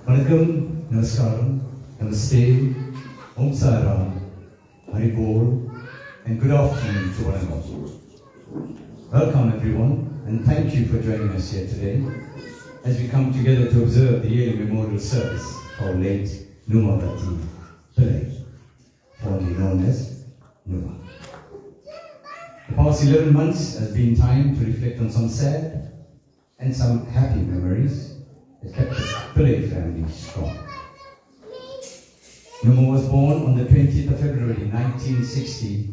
Vanakkam, Namaskaram, Namaste, Om Saram, Haribol, and good afternoon to one and all. Welcome everyone, and thank you for joining us here today as we come together to observe the yearly memorial service for late Numavati Pillai, formerly known as Numa. The past 11 months has been time to reflect on some sad and some happy memories that kept the Pillai family strong. Numa was born on the 20th of February 1960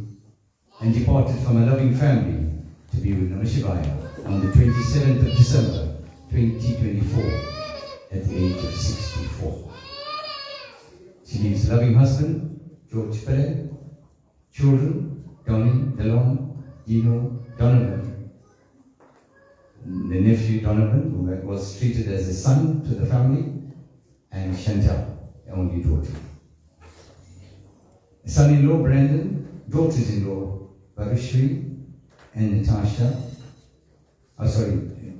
and departed from a loving family to be with Namah Shivaya on the 27th of December 2024 at the age of 64. She leaves a loving husband, George Pillai, children, Donnie, Delon, Dino, Donovan, the nephew Donovan, who was treated as a son to the family, and Chantal, the only daughter. Son-in-law Brandon, daughters-in-law Varushri and Natasha,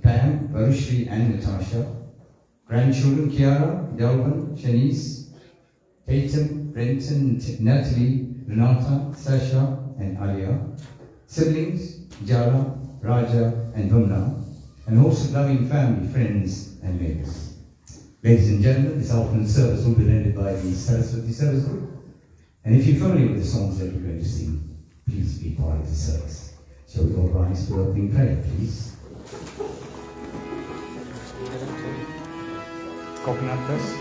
Pam, Varushri and Natasha, grandchildren Kiara, Delvin, Shanice, Tatum, Brenton, Natalie, Renata, Sasha and Alia, siblings Jara, Raja and Vamna, and host of loving family, friends and neighbors. Ladies and gentlemen, this afternoon service will be led by the Saraswati Service Group. And if you're familiar with the songs that we're going to sing, please be part of the service. Shall we all rise for opening prayer, please? Coconut first.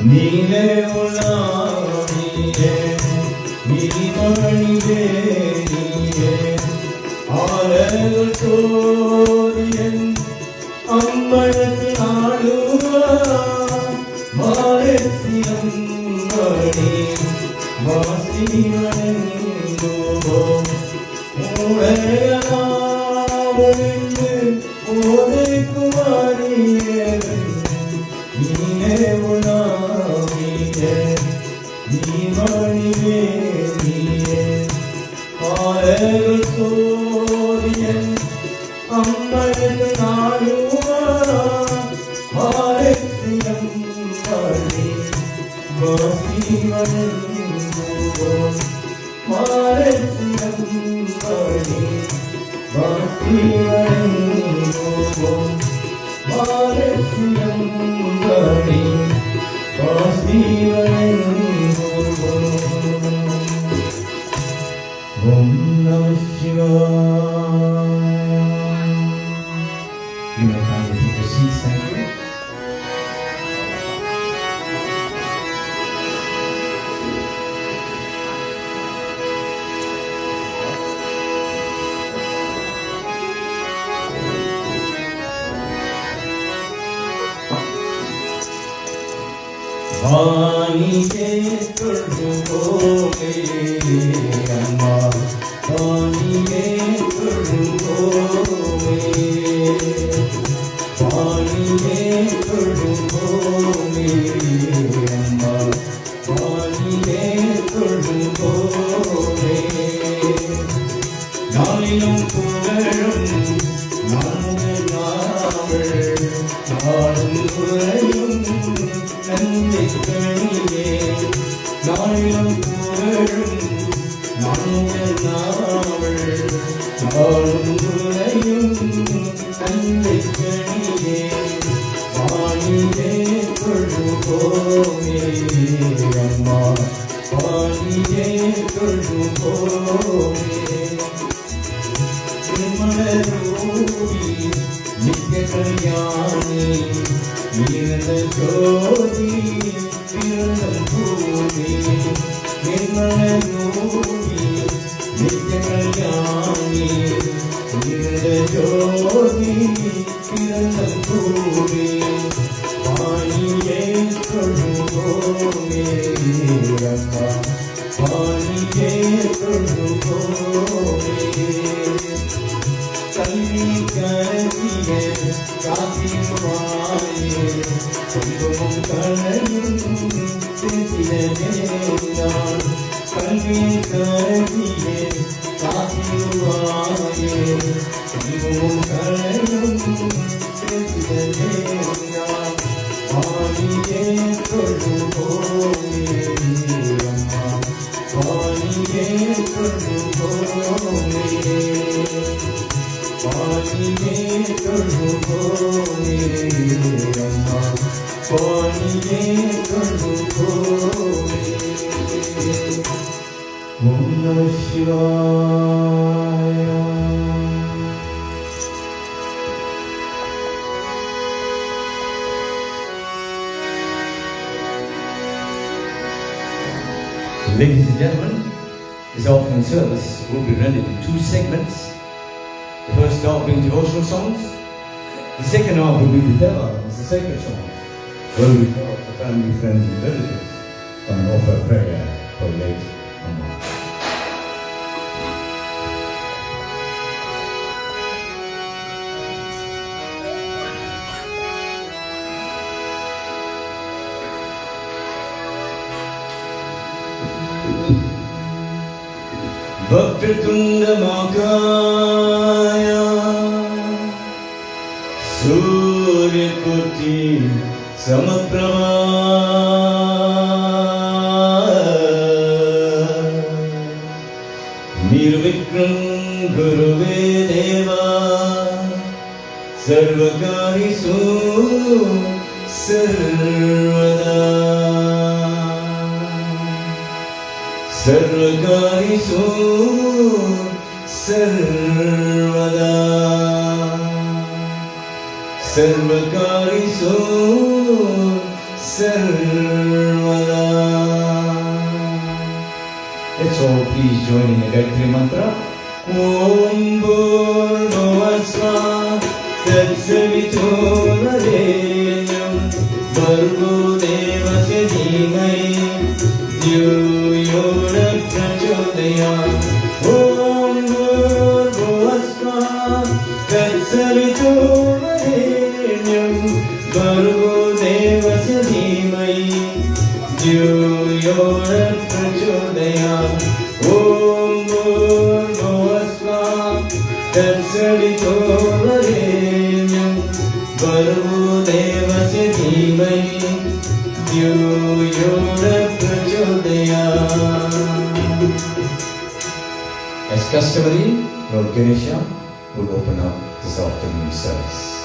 Ni மரங்கள் சோதியன் அம்மனுக்கு நாடுவார் மாரத்தியம் பழி வாசிவன் மாரத்தியம் பழி வாசிவன் மாரத்தியம் பழி Vasudevan Om Namah Shivaya. You may kindly take your seats, thank you. வாணியே தொழுவோமே அம்மா வாணியே தொழுவோமே வாணியே தொழுவோமே அம்மா வாணியே தொழுவோமே நாளிலும் புகழும் நான்கு நாவல் நாடும் குறையும் நன்றிக்கணியே நாளிலும் புகழும் நான்கு நாவல் நாடும் குறையும் நன்றிக்கணியே வாணியே தொழுவோமே அம்மா வாணியே தொழுவோமே மலரூபி நித்ய கல்யாணி நீரத ஜோதி பிறந்தம் பூமி நிர்மலரூபி நித்ய கல்யாணி நீரத ஜோதி பிறந்தம் பூமி வாணியே தொழுவோமே அம்மா வாணியே தொழுவோமே கல்வி கருவிய காசிவாயே குங்குமம் கலையும் திருத்தினேதான் கல்வி கருவிய காசிவாயே குங்குமம் கலையும் திருத்தினேதான் வாணியே தொழுவோமே அம்மா வாணியே தொழுவோமே வாணியே தொழுவோமே அம்மா வாணியே தொழுவோமே ஓம் நம சிவாய. Ladies and gentlemen, this afternoon service will be rendered in two segments. The first half being devotional songs. The second half will be the Devas, the sacred songs, where we call the family, friends and relatives come and offer prayer for late Amma. Bhaktitundamagaya Suryakuti Samaprabha Nirvikram Guruvedeva Sarvakarisu Sarvada Sarvakarisu Sarvada Sarvakarisu Sarvada. Let's all please join in the Gayatri Mantra. Om Bhurvasva Tatsaviturvarenyam Bhargo Devasya Dhimai Dhyo Yo Prachodayam. Om Bhurvasva Tatsaviturvarenyam Bhargo Devasya Dhimai Dhyo Yo Prachodayam. Om Bhurvasva As customary, Lord Ganesha will open up this afternoon service.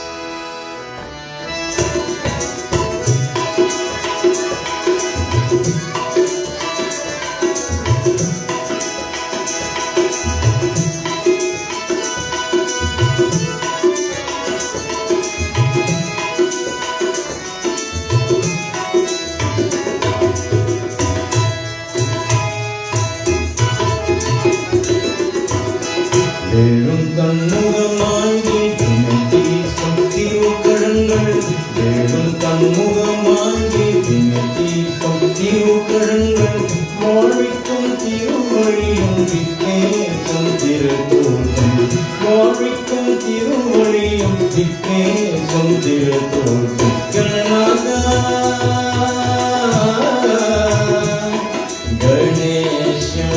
வேளும் தன்முகமாகி விண்ணப்பீசும் திருக்கரங்கள் வேளும் தன்முகமாகி விண்ணப்பீசும் திருக்கரங்கள் வாழ்விக்கும் திருவழியும் விக்னேசம் திருத்தோற்றம் வாழ்விக்கும் திருவழியும் விக்னேசம் திருத்தோற்றம் கணநாதா கணேஷா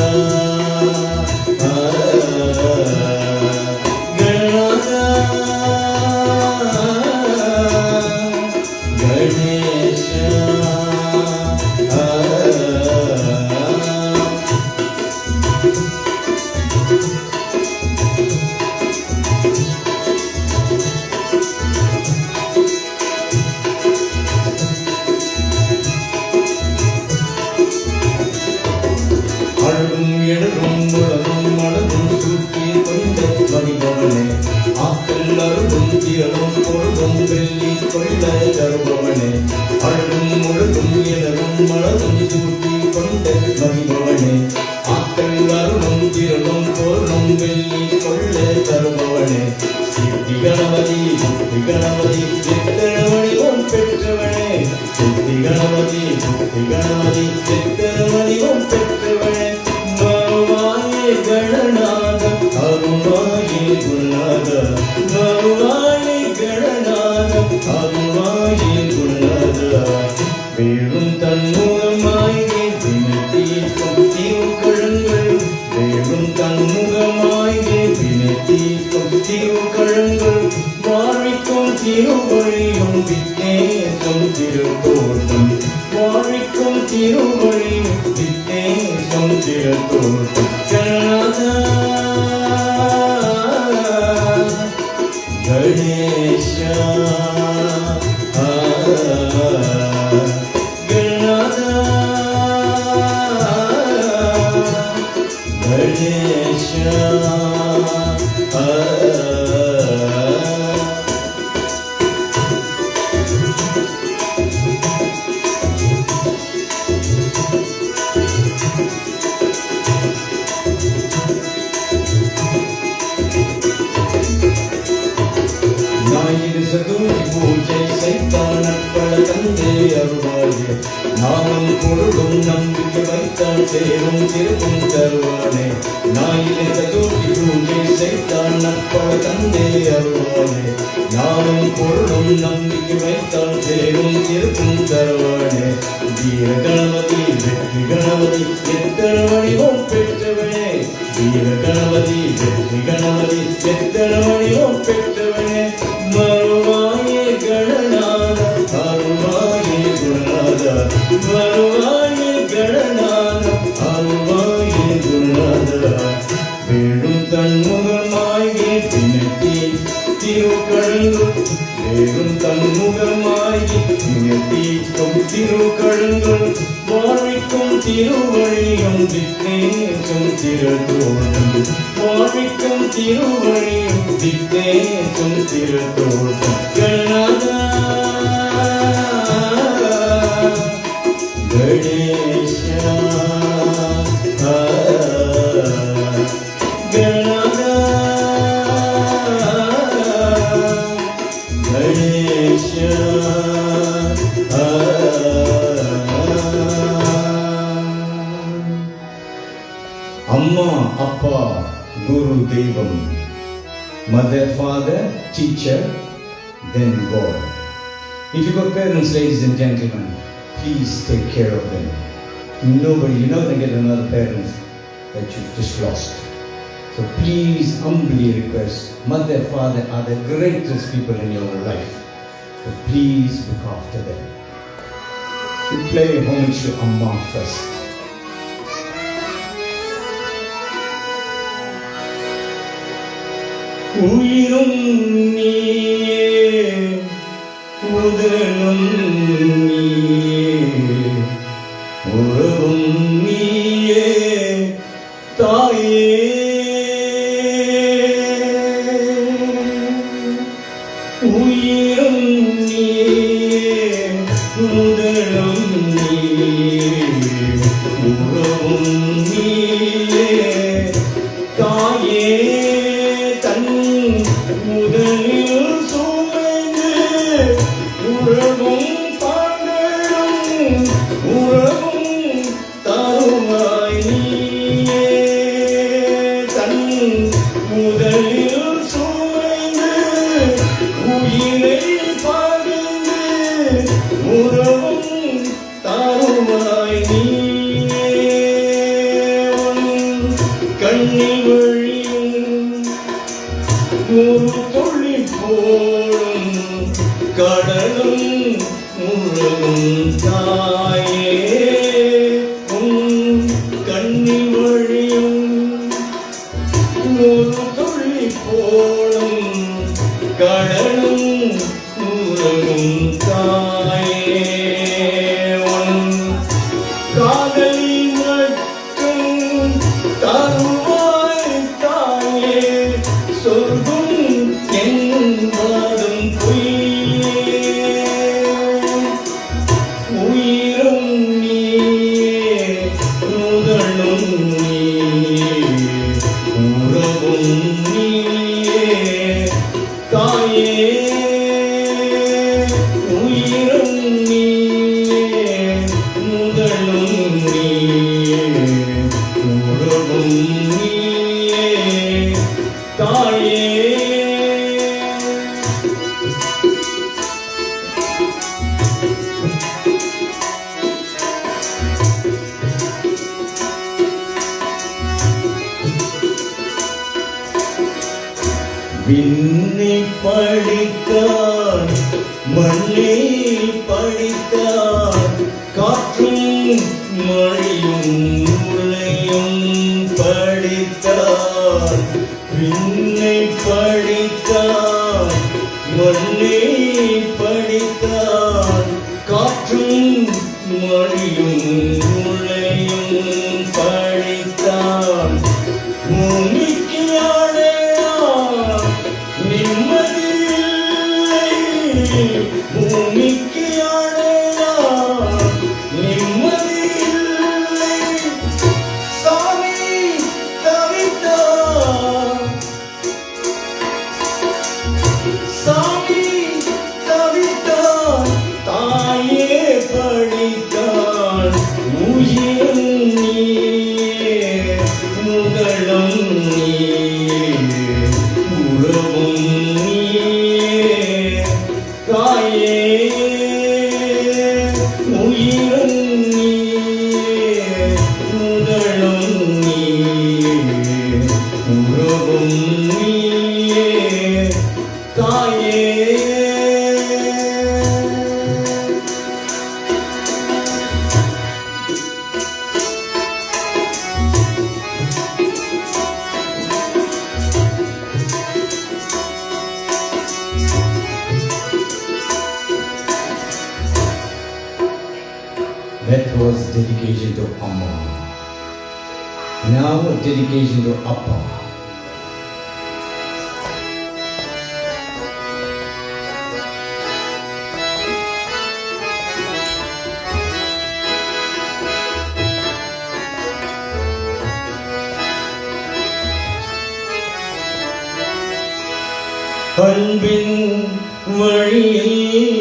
அழும் எழுதும் உலகும் மனதும் சுற்றி கொண்ட மகிழ்பவனே ஆக்கல் அருளும் திரளும் பொருளும் வெள்ளி கொள்ள தருபவனே அழும் முழுதும் எழுதும் மனதும் சுற்றி கொண்ட மகிழ்பவனே ஆக்கல் அருளும் திரளும் பொருளும் வெள்ளி கொள்ள தருபவனே சித்தி கணபதி புத்தி கணபதி எத்தன வடிவம் பெற்றவனே சித்தி கணபதி புத்தி கணபதி எத்தன வடிவம் பெற்றவனே கணநாத அருவாயே குணநாத வருவாயே கணநாத அருவாயே குணநாத வேளும் தன்முகமாய் வினத்தீர்க்கும் திருக்கரங்கள் வேளும் தன்முகமாய் வினத்தீர்க்கும் திருக்கரங்கள் வாழ்விக்கும் திருவழியும் விக்னேசம் திருத்தோற்றம் வாழ்விக்கும் திருவழியும் விக்னேசம் திருத்தோற்றம் கணநாதா கணேஷா கணநாதா கணேஷா ஞாயிறு சதுர்த்தி பூஜை சைத்தான் நட்பல தந்தை அருவாயே நாமும் பொருளும் நம்பிக்கை வைத்தால் சேரும் திருப்பும் தருவானே ஞாயிறு சதுர்த்தி பூஜை சைத்தான் நட்பல தந்தை அருவாயே நாமும் பொருளும் நம்பிக்கை வைத்தால் சேரும் திருப்பும் தருவானே வீர கணபதி வெற்றி கணபதி எத்தன வடிவம் பெற்றவனே வீர கணபதி வெற்றி கணபதி எத்தன வடிவம் பெற்றவனே வருவாயே கணநாத அருவாயே குணநாத வருவாயே கணநாத அருவாயே குணநாத வேளும் தன்முகமாகி வினத்தி திருக்கரங்கள் வேளும் தன்முகமாகி வினத்தீர்க்கும் திருக்கரங்கள் வாழ்விக்கும் திருவழியும் விக்னேசம் திருத்தோற்றம் வாழ்விக்கும் திருவழியும் விக்னேசம் திருத்தோற்றம் கணநாதா கணேஷா கணநாதா கணேஷா அம்மா அப்பா குரு தெய்வம் mother father teacher then God. If you got parents, ladies and gentlemen, please take care of them. Nobody, you're not going to get another parent that you've just lost. So please humbly request, mother, father are the greatest people in your life. So please look after them. We play homage to Amma first. உயிரும் நீயே உதலும் நீயே உறவும் நீயே தாயே உயிரும் நீயே உதலும் நீயே உறவும் நீயே தாயே தன் முதலில் சுமைந்து உறவும் பகலும் உறவும் தருவாய் நீயே தன் முதலில் சுமைந்து உயிரை பகிர்ந்து உறவும் தருவாய் நீயே கண்ணில் வழியும் ஒரு துளி போலும் கடலும் உறவும் தாயே உன் கண்ணில் வழியும் ஒரு துளி போலும் கடலும் உறவும் தாயே உன் காதலி மட்டும் தருவாய் தாயே சொர்க்கம் என்பதும் பொய்யே உயிரும் நீயே முதலும் நீயே உறவும் நீயே தாயே உயிரும் நீயே முதலும் நீயே உறவும் நீயே தாயே விண்ணை படித்தான் மண்ணை படித்தான் காற்றும் மழையும் உலையும் படித்தான் விண்ணை படித்தான் மண்ணை படித்தான் காற்றும் மழையும் உலையும் படித்தான் பூமிக்கு அடையான் நிம்மதியில்லை பூமிக்கு அடையான் நிம்மதியில்லை சாமி தவித்தான் சாமி தவித்தான் தாயே படித்தான் உயிரும் நீயே முதலும் நீயே உறவும் நீயே தாயே உயிரும் நீயே முதலும் நீயே உறவும் நீயே தாயே That was dedication to Amma. Now dedication to Appa. அன்பின் வழியில்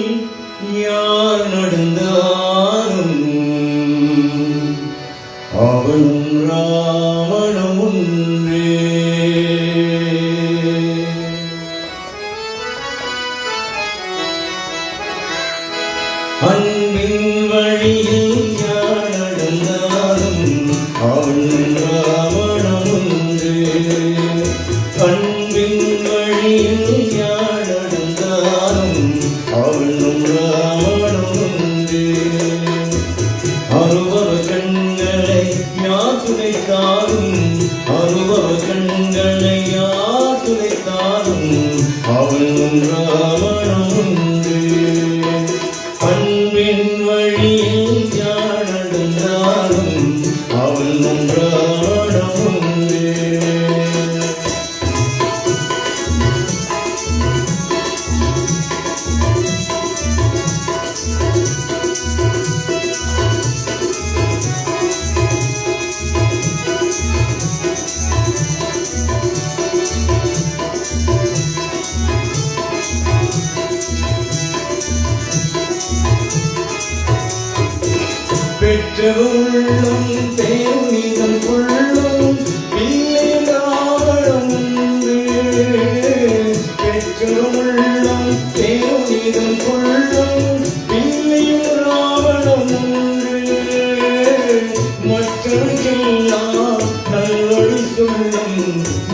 யார் நடந்தாலும் அவன் ராவணன் ஒன்றே அன்பின் வழியில் யார் நடந்தாலும் அவன் ராவணன் ஒன்றே அன்பின் வழியில் யார் நடந்தாலும் அவனும் ராவணன் ஒன்றே அனுபவ கண்களை யார் துடைத்தாலும் அனுபவ கண்களை யார் துடைத்தாலும் அவனும் ராவணமுண்டு. அன்பின் வழியில் யார் நடந்தாலும் அவனும் ராவணமுண்டு. பெற்ற உள்ளம் தேவனிதம் கொள்ளும் பிள்ளை ராவணம் உண்டு. பெற்ற உள்ளம் தேவனிதம் கொள்ளும் பிள்ளை ராவணம் உண்டு. மற்றவர்க்கெல்லாம் நல்வழி சொல்லும்,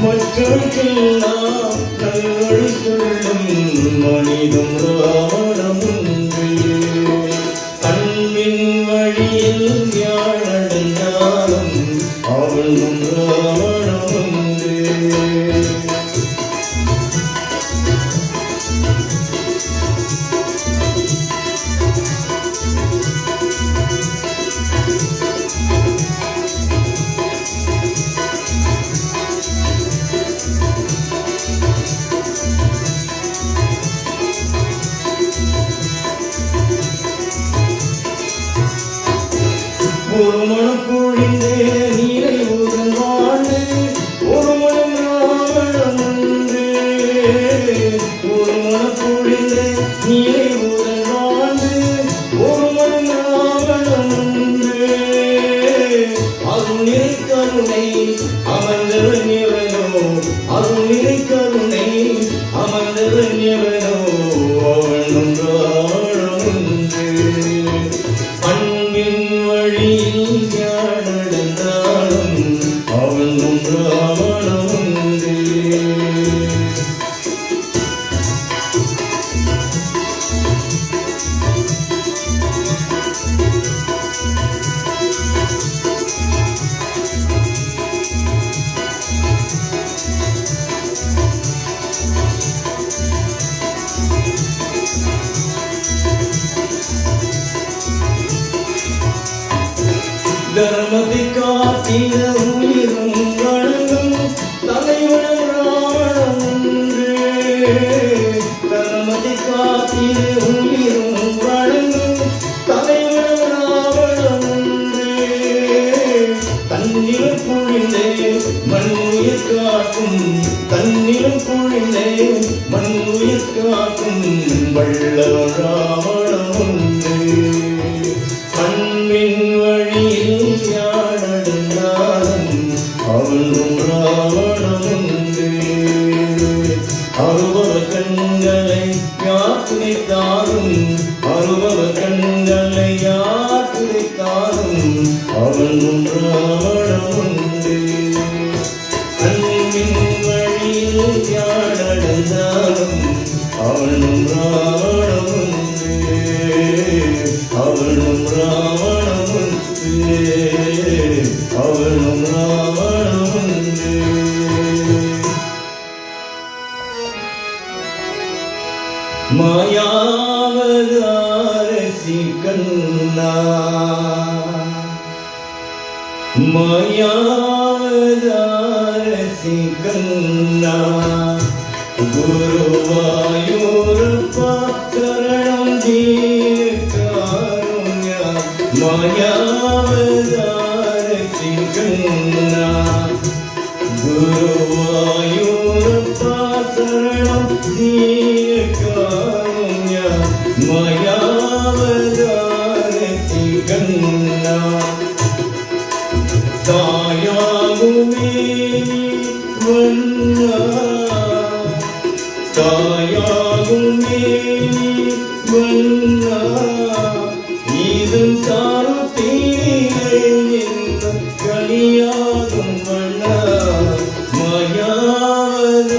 மற்றவர்க்கெல்லாம் நல்வழி சொல்லும் மனிதம் ராவணம் உண்டு. அன்பின் வழியில் யார் நடந்தாலும் அவனும் ராவணமுண்டு. ஒரு மனக்குழிந்தே நீரை உடன் வாழ்ந்து ஒரு மனம் ராவணமுண்டு. ஒரு மனக்குழிந்தே நீரை உடன் வாழ்ந்து ஒரு மனம் ராவணமுண்டு. அருள் நிறை கருணை அமர்ந்தவன் எவனோ, அருள் நிறை கருணை அமர்ந்தவன் எவனோ அவனும் ராவணமுண்டு. அன்பின் வழியில் யார் நடந்தாலும் அவனும் ராவணமுண்டு. தர்மத்தை காத்திட உயிரும் வழங்கும் தலைவன் ராவணமுண்டு. தர்மத்தை காத்திட உயிரும் வழங்கும் தலைவன் ராவணமுண்டு. தன்னிலும் பொழிந்தே மண் உயிர் காக்கும், தன்னிலும் பொழிந்தே மண் உயிர் காக்கும் வல்லவன் ராவணமுண்டு. அன்பின் வழியில் யார் நடந்தாலும் அவனும் ராவணமுண்டு. அனுபவ கண்களை யார் துடைத்தாலும், அனுபவ கண்களை யார் துடைத்தாலும் அவனும் ராவணமுண்டு. அன்பின் வழியில் யார் நடந்தாலும் அவனும் ராவணமுண்டு. அவனும் ராவணமுண்டு. அவனும் ராவணமுண்டு. மாயாவதாரசி கண்ணா, மாயாவதாரசி கண்ணா, குருவாயூரப்பா சரணம் தீர்க்காருண்யா. மாயாவதாரசி கண்ணா, குருவாயூரப்பா சரணம் தீர்க்காருண்யா. மாயாவதாரசி கண்ணா, தாயாகுமே வண்ணா, தாயாகுமே வண்ணா, இதன் தாரு தீரை என்ற கலியாகும் வண்ணா. மாயாவதாரசி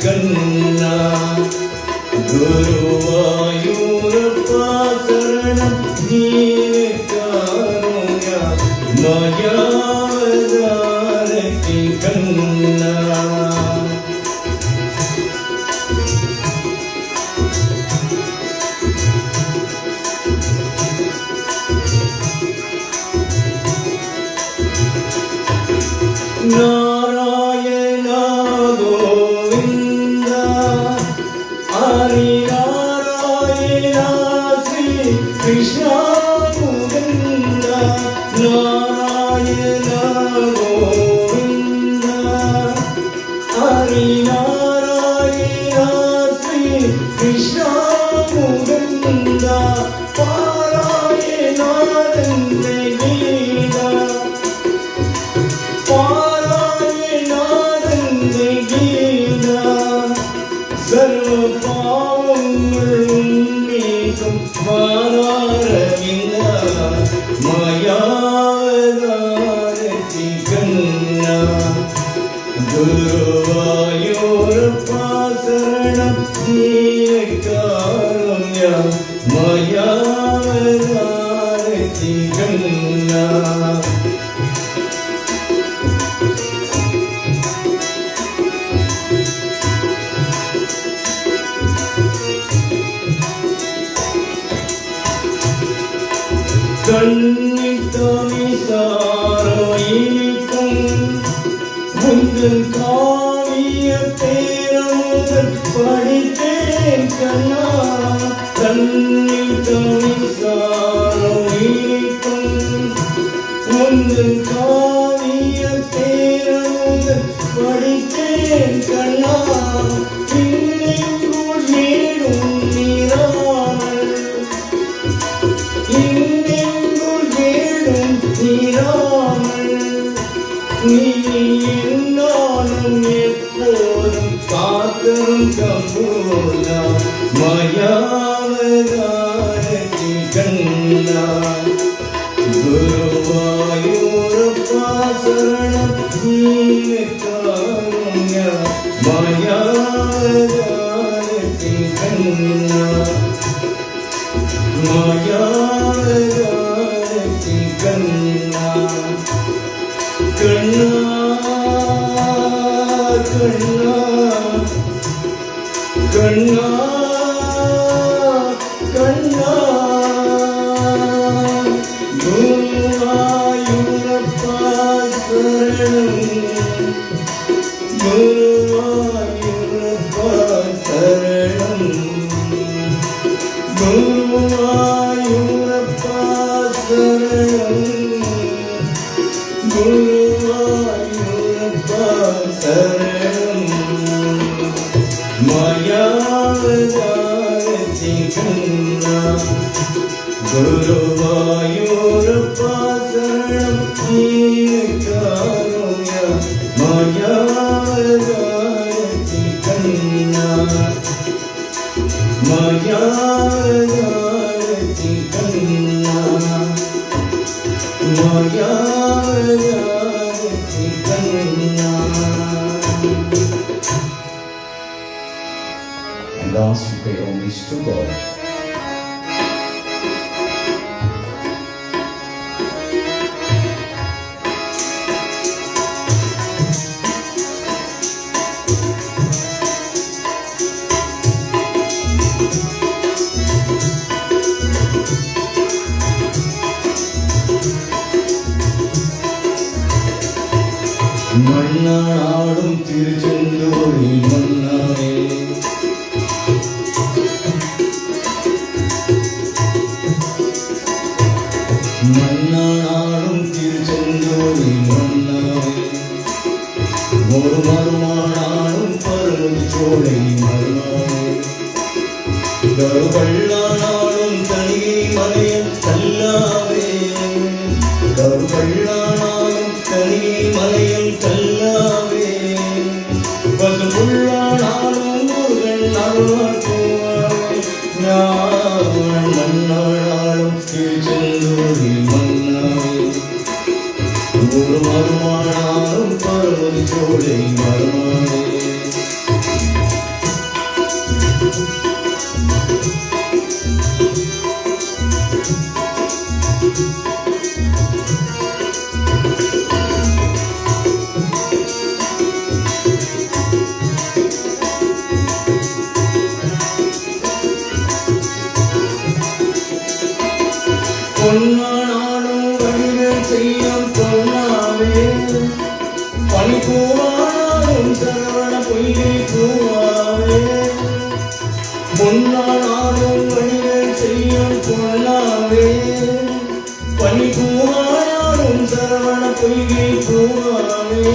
கண்ணா, குருவாயூரப்பா சரணம் தீர்க்காருண்யா. மாயாவதாரசி கண்ணா, Narayana Govinda Hari Narayana Sri Krishna Govinda Narayana Govinda Hari Narayana Sri Krishna Govinda Parayana Rande Gita Parayana Rande Gita Sarva Pavangal Ummikam Mararavina Mayavadharati Kanna Guruvayurappa Saranam Niyakarunya Mayavadharati Kanna கண்ணித்தமிசாரோயினிக்கும் முந்தன் காவிய பேரமுதன் படித்தேன் கண்ணா கண்ணித்தமிசாரோயினிக்கும் முந்தன் காவிய பேரமுதன் படித்தேன் கண்ணா இன்னைக்குள் ஏடும் நீராமல் நீ என்னாலும் எப்போதும் காத்தரும் கம்பூலா மயாவதாரதி கண்ணா குருவாயூரப்பா சரணம் நீக்காருண்யா மயாவதாரதி கண்ணா மயாவதாரதி கண்ணா கண்ணா கண்ணா கண்ணா கண்ணா குருவாயூரப்பா சரணம் குருவாயூரப்பா சரணம் குருவாயூரப்பா சரணம் குருவாயூரப்பா சரணம் மயாவதாரதி கண்ணா குருவாயூரப்பா சரணம் நீக்காருண்யா மயாவதாரதி கண்ணா மயாவதாரதி கண்ணா மயாவதாரதி கண்ணா. And last we pay homage to God. மன்னாடும் திருச்செந்தூரில் மன்னாரே மன்னாடும் திருச்செந்தூரில் மன்னாரே ஒரு மருமானாடும் பருவச்சோலை மன்னாரே கருவள்ளானாடும் தனியை மலையன் கல்லாவே கருவள்ளானாடும் தனியை மலையன் கல்லாவே பசுபுள்ளானாலும் முருகன் அருள்வாழ்வாவே ஞான மன்னாடும் திருச்செந்தூரில் மன்னாரே ஒரு மருமானாடும் பருவச்சோலை மன்னாரே பொன்னானாலும் வழிகள் செய்யும் பொன்னாவே பனிப்பூவானாலும் சரவண பொய்கை பூவாவே பொன்னானாலும் வழிகள் செய்யும் பொன்னாவே பனிப்பூவானாலும் சரவண பொய்கை பூவாவே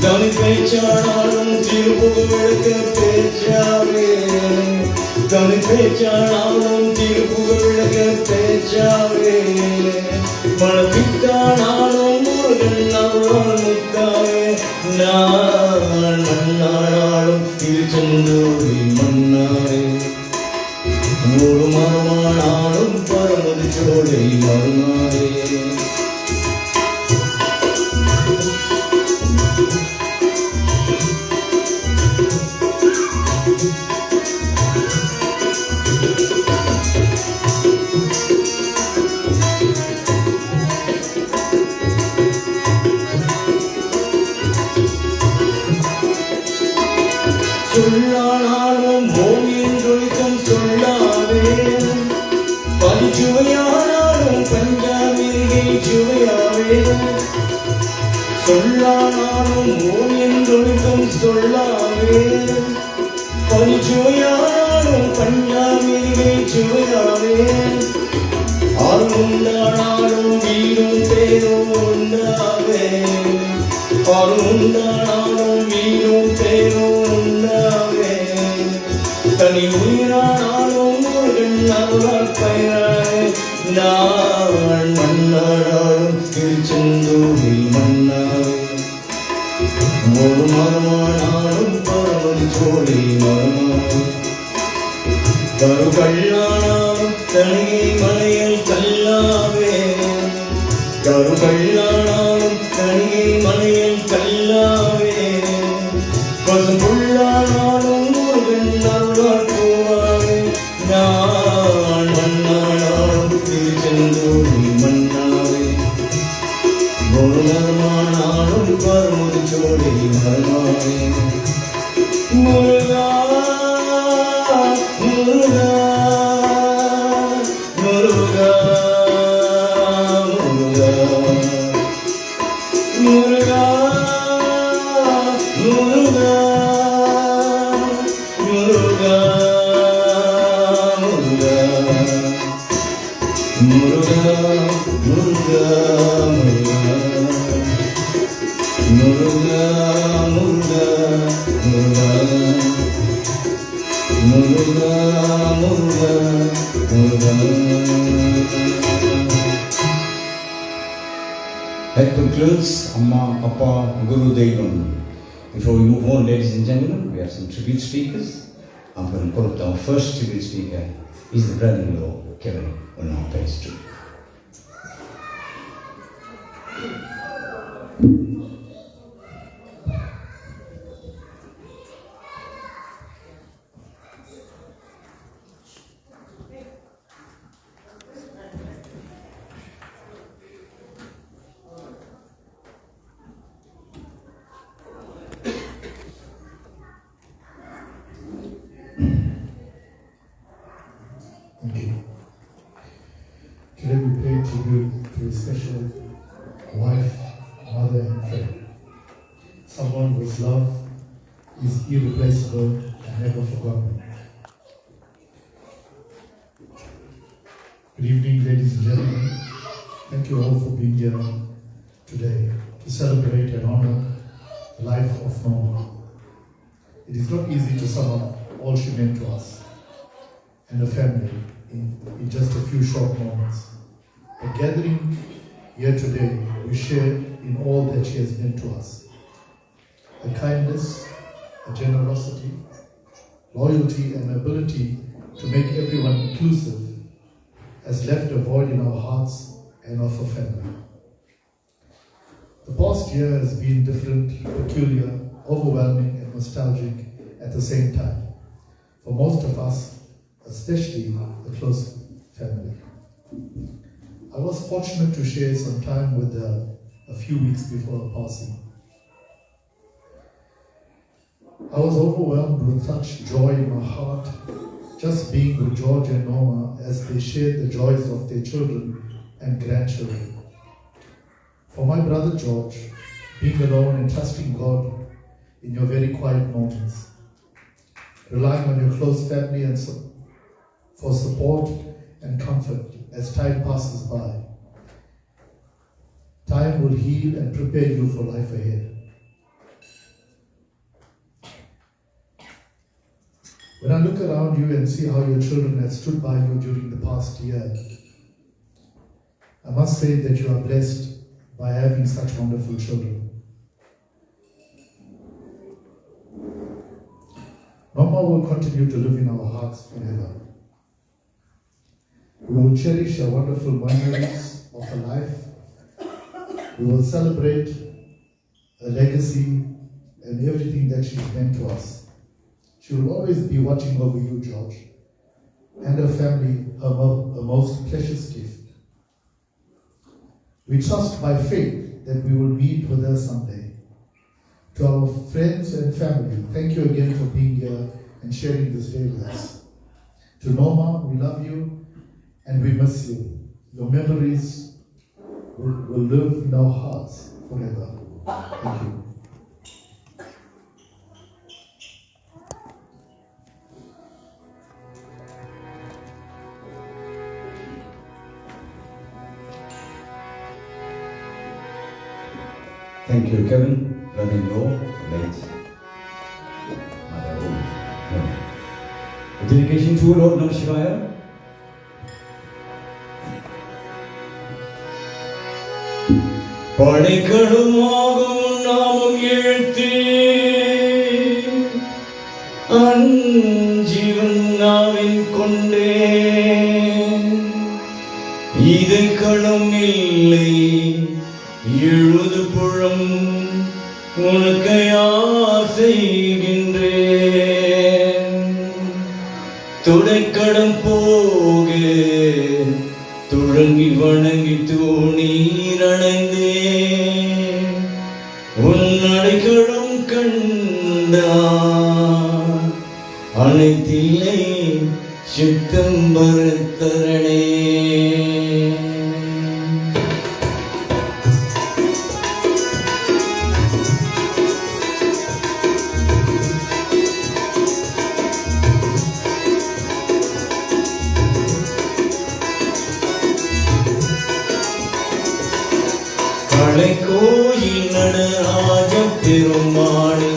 தனி பேச்சானாலும் திருப்புகு விளக்க பேச்சாவே தனி பேச்சானாலும் திருப்புகு விளக்க பேச்சாவே மனப்பித்தானாலும் முருகன் அருளால் முத்தாவே நான் மன்னானாலும் திருச்செந்தூரி மன்னாவே ஒரு மரமானாலும் பரமது சோலை மருமாவே சொல்லானாலும் ஓவியம் ஜொலிக்கும் சொல்லாவே பஞ்சுவையானாலும் பஞ்சாமிரிகை சுவையாவே சொல்லானாலும் ஓவியம் ஜொலிக்கும் சொல்லாவே பஞ்சுவையானாலும் பஞ்சாமிரிகை சுவையாவே ஆளுண்டானாலும் வீடும் பேரும் உண்டாவே ஆளுண்டானாலும் வீடும் பேரும் தனி உயிரானாலும் முருகன் அருளால் பயிராய் நான் மன்னானாலும் திருச்செந்தூரி மன்னாவே ஒரு மரமானாலும் பரமதி சோலை மரமாவே கருகல்லானாலும் தனியை மலையில் கல்லாவே கருகல்லானாலும் தனியை மலையில் கல்லாவே பசும்புள்ளானாலும் முருகன் அருளால் பூவாவே நான் மன்னானாலும் திருச்செந்தூரி மன்னாவே ஒரு மரமானாலும் பரமதி சோலை மரமாவே Muruga Muruga Muruga Muruga Muruga Muruga Muruga Muruga Muruga Muruga Muruga Muruga Muruga That concludes Amma, Appa, Guru Devam. Before we move on, ladies and gentlemen, we have some tribute speakers. I'm going to put up our first tribute speaker. He's the brother-in-law, Kevin Unapestri. Today we pay tribute to a special wife, mother and friend. Someone whose love is irreplaceable and never forgotten. Good evening, ladies and gentlemen. Thank you all for being here today to celebrate and honor the life of Norma. It is not easy to sum up all she meant to us and her family in just a few short moments. But gathering here today, we share in all that she has meant to us. Her kindness, her generosity, loyalty, and ability to make everyone inclusive has left a void in our hearts and of our family. The past year has been different, peculiar, overwhelming, and nostalgic at the same time. For most of us, especially the close family. I was fortunate to share some time with her a few weeks before her passing. I was overwhelmed with such joy in my heart, just being with George and Norma as they shared the joys of their children and grandchildren. For my brother George, being alone and trusting God in your very quiet moments, relying on your close family and for support and comfort as time passes by. Time will heal and prepare you for life ahead. When I look around you and see how your children have stood by you during the past year, I must say that you are blessed by having such wonderful children. Norma will continue to live in our hearts forever. We will cherish her wonderful memories of her life. We will celebrate her legacy and everything that she's meant to us. She will always be watching over you, George, and her family, her most precious gift. We trust by faith that we will meet with her someday. To our friends and family, thank you again for being here and sharing this day with us. To Norma, we love you and we miss you. Your memories will live in our hearts forever. Thank you. Thank you, Kevin, brother-in-law, late Mother Rose. A dedication to Lord Namah Shivaya. படைக்கடுமாகும் நாமம் எழுத்தே அஞ்சீவன் நாவின் கொண்டே இதை களம் இல்லை எழுது புறம் உனக்கு செய்கின்றேன் துடைக்கடம் போக துழங்கி வணங்கி தூணீரணைந்தே உன் அடைக்கடம் கண்டா அனைத்தில்லை சித்தம் பரத்தரணே கலைக்கோயில் நடராஜ பெருமாளே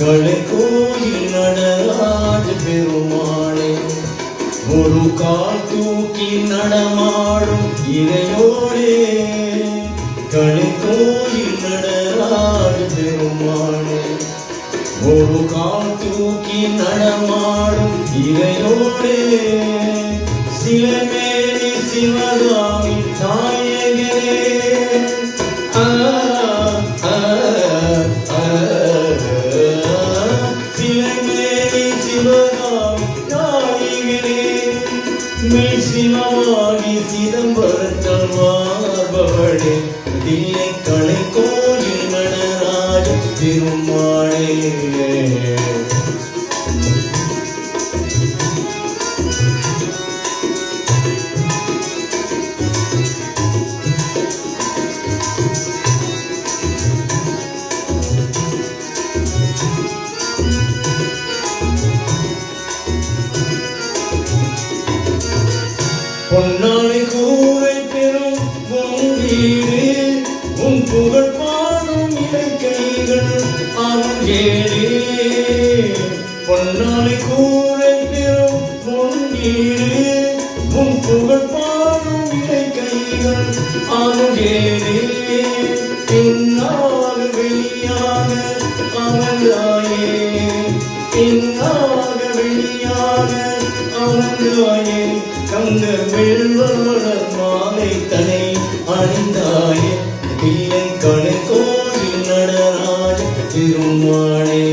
கலைக்கோயில் நடராஜ பெருமாளே ஒரு கால் தூக்கி நடமாடும் இறையோடே கலைக்கோயில் நடராஜ பெருமாளே ஒரு கால் தூக்கி நடமாடும் இறையோடே சிலமேனி சிவகாமி நாயகனே சிலமேனி சிவகாமி நாயகனே மெய் சிவமாகி சிதம்பரத்தால் வாழ்பவளே தில்லை கலை கோயில் நடராஜ திருமாளே பொன்னாளை கூரை பெறும் உன் வீடு உன் புகழ் பாடும் இலக்கைகள் அங்கேடே பொன்னாளை கூரை பெறும் உன் வீடு உன் புகழ் பாடும் இலக்கைகள் அங்கேடே பின்னால் வெளியாக அமர்ந்தாயே பின்னால் வெளியாக அமர்ந்தாயே கங்க வெள்வளர் மாலை தனை அணிந்தாயே பிள்ளை கலை கோயில் நடராஜ திருமாளே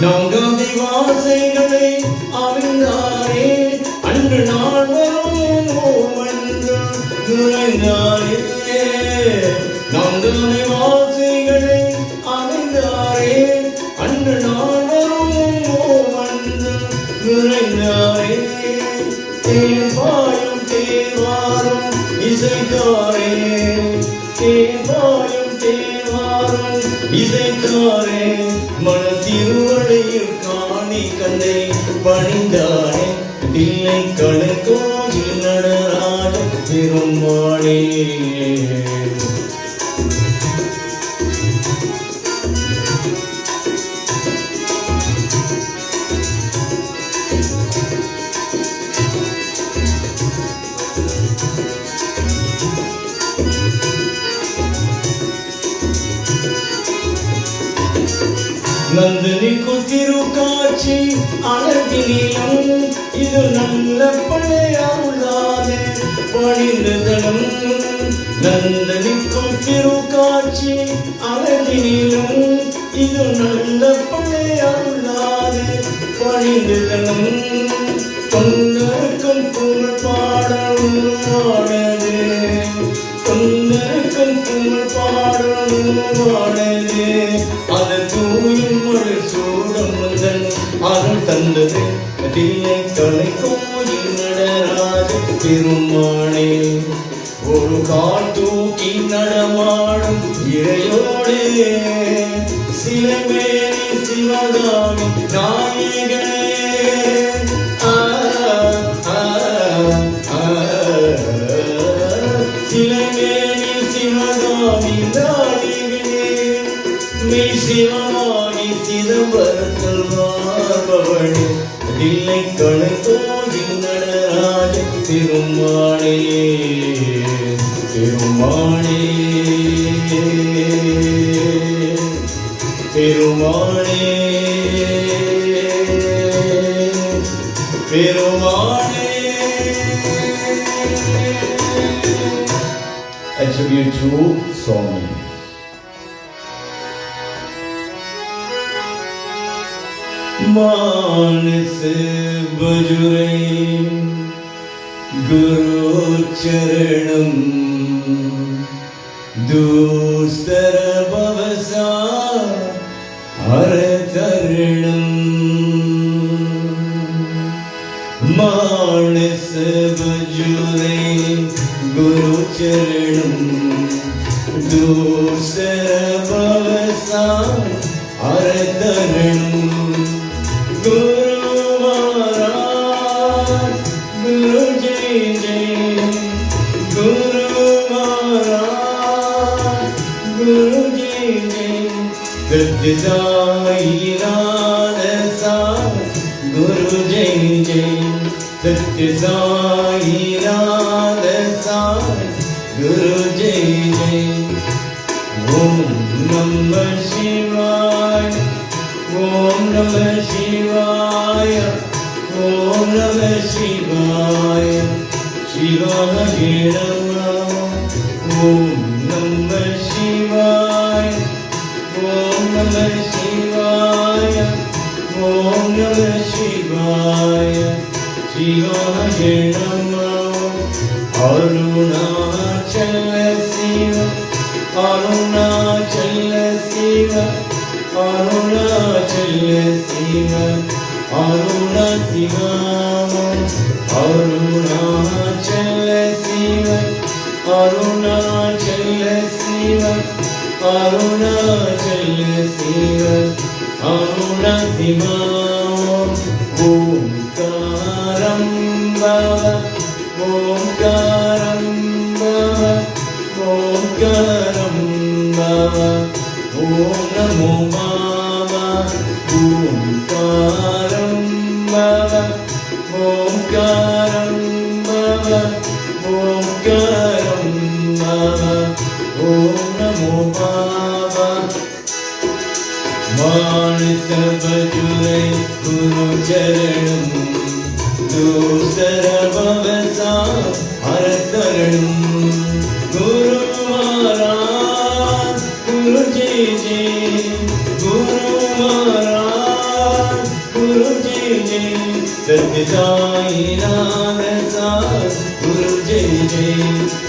நான்காந்தி வாசைகளை அவிழ்ந்தாரே அன்று நாள் வரும் தேவாயும் தேவாரும் இசைக்காரே தேவாயும் தேவாரும் இசைக்காரே மன திருவளையில் காணி கந்தை பணிந்தானே தில்லை கடை கோயில் நடராஜ திருமாளே நந்தனிக்கும் திருக்காட்சி அழகினிலும் இது நல்ல பழையாவுள்ளாதே பணிந்ததனம் நந்தனிக்கும் திருக்காட்சி அழகினிலும் இது நல்ல பழையாவுள்ளாதே பணிந்ததனம் தொண்டருக்கும் புகழ் பாடலுமானது தொண்டருக்கும் புகழ் பாடலுமானது அது தூயும் மழை சூடம் வந்தன் அருள் தந்தது தில்லை கடை கோயில் நடராஜ திருமாளே ஒரு கால் தூக்கி நடமாடும் இறையோடு சிலமேனி சிவகாமி நாயகனே சிலமேனி சிவகாமி நாயகனே மெய் சிவமாகி சிதம்பரத்தில் வாழ்பவள் தில்லை கடை கோயில் Nataraja திருமாளே திருமாளே திருமாளே திருமாளே. Attribute to Swami. Manas बजुरे Guru चरणम दूस्तर भवसा her चरणम Manas बजुरे Guru चरणम दूस्तर भवसा her चरणम Guru Maharaj, Guru Jai Jai, Guru Maharaj, Guru Jai Jai, Satya Sai Radha, Guru Jai Jai, Satya Sai Radha, Guru Jai Jai, Om Namah Shivaya. Om Namah Shivaya, Om Namah Shivaya, Shivaya Namah. Om Namah Shivaya, Om Namah Shivaya, Om Namah Shivaya, Shivaya Namah. Arunachala Shiva, Arunachala Shiva. Arunachala Shiva, Arunachala Shiva, Arunachala Shiva, Arunachala Shiva, Arunachala Omkaram Bhava, Omkaram Bhava, Omkaram Bhava. Om Namo Bhava, Omkaram Bhava, Omkaram Bhava, Omkaram Bhava, Om Namo Bhava. Manasa Bajure Guru Charanam, Dusara Bhavasa Harataranam, Guru Maharaj, Guru Jai Jai, Guru Maharaj, Guru Jai Jai, Satya Sai Radha, Guru Jai Jai,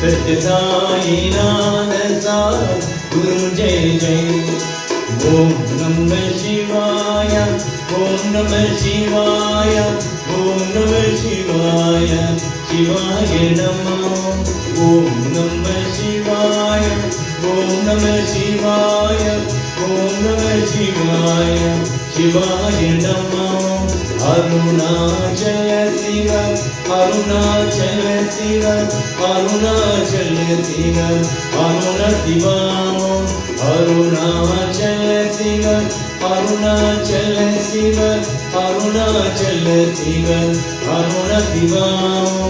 Satya Sai Radha, Guru Jai Jai. Om Namah Shivaya, Om Namah Shivaya, Om நம சிவாய சிவாய நமோ ஓம் நம சிவாய ஓம் நம சிவாய ஓம் நம சிவாய சிவாய நமோ அருணாச்சல சிவ அருணாச்சல சிவ அருணாச்சல சிவ அருண சிவாமோ அருணாச்சல சிவ அருணாச்சல சிவ அருணாச்சல சிவ அருண சிவாமோ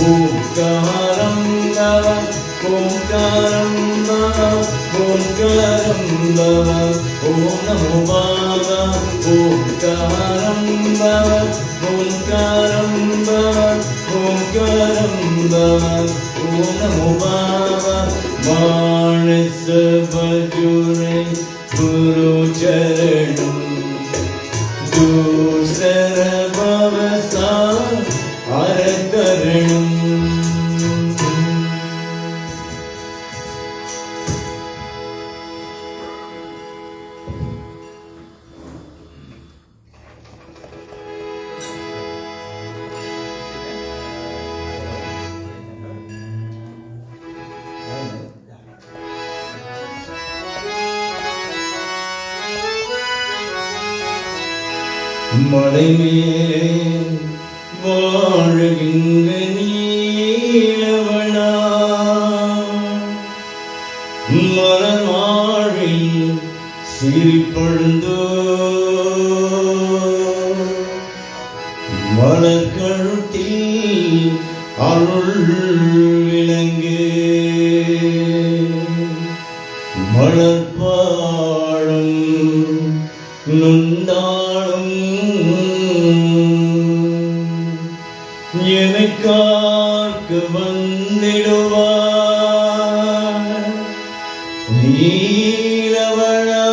ஓம்காரம் பவ ஓம்காரம் பவ ஓம்காரம் பவ ஓம் நமோ பாவ ஓம்காரம் பவ ஓம்காரம் பவ ஓம்காரம் பவ ஓம் நமோ பாவ மானச பஜுரை குரு சரணம் दूसर भवसा हरकरणम् மலைமேலே வாழ்கின்ற நீலவனா மலர்வாழில் சிரிப்பொழுந்தோ மலர்கழுத்தில் அருள் விளங்கு மலர்பாழும் நுண்ணாளும் எனக்கார்க்கு வந்திடுவார் நீலவளா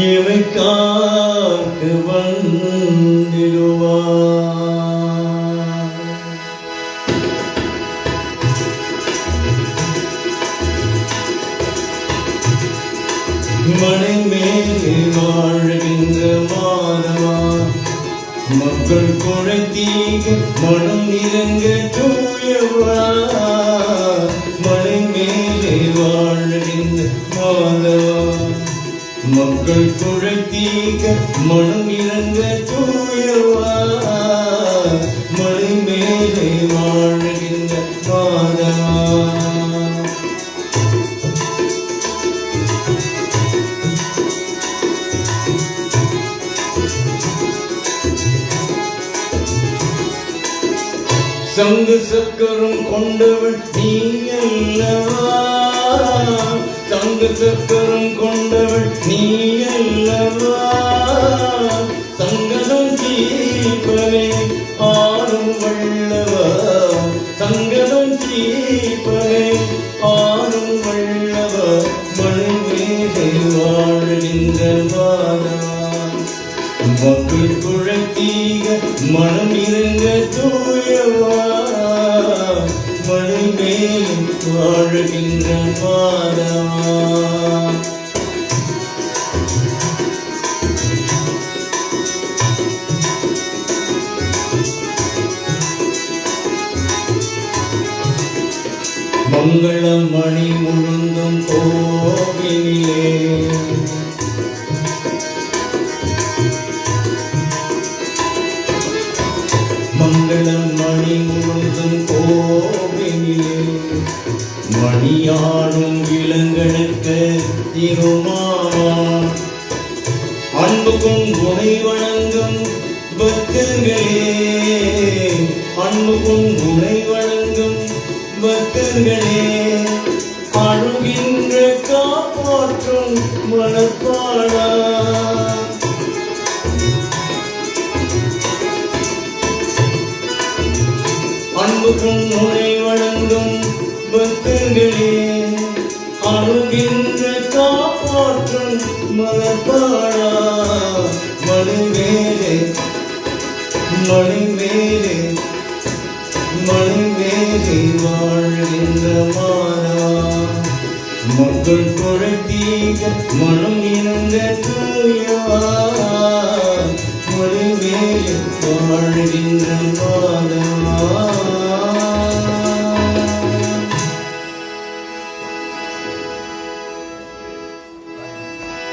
எனக்கார்க்கு வந்திடுவார் மலை மேலே வாழ்கின்ற மாதவா மக்கள் குழைத்தீக மனம் இறங்க தூயவா மலை மேலே வாழ்கின்ற மாதவா மக்கள் குழைத்தீக மனம் இறங்க தூயவா மலை மேலே வாழ்கின்ற மாதவா சங்கு சக்கரம் கொண்டவள் நீ அல்லவா சங்கு சக்கரம் கொண்டவள் நீ அல்லவா சங்கடம் தீர்ப்பவே ஆடும் வல்லவா சங்கடம் தீர்ப்பவே ஆடும் வல்லவா மலை மேலே வாழ்கின்ற மாதவா மக்கள் குழைத்தீக மனம் இறங்க தூயவா மலை மேல் வாழ்கின்ற மாதவா மங்களமணி முழுந்தும் கோவிலே மங்களம் மணி முழுதும் கோவிலே மணியாடும் இளங்களுக்கு திருமால் அன்புக்கும் குணை வணங்கும் பக்தர்களே அன்புக்கும் குணை வணங்கும் பக்தர்களே அழுகின்ற காப்பாற்றும் மனப்பாடா அன்புக்கும் முறை வழங்கும் பக்தர்களே அழுகின்ற காப்பாற்றும் மலர்பாடா மலை மேலே மலை மேலே மலை மேலே வாழ்கின்ற மாதா மக்கள் குழைத்தீக மனம் இறந்த தூயவா மேல் வாழ்கின்ற மாதவா.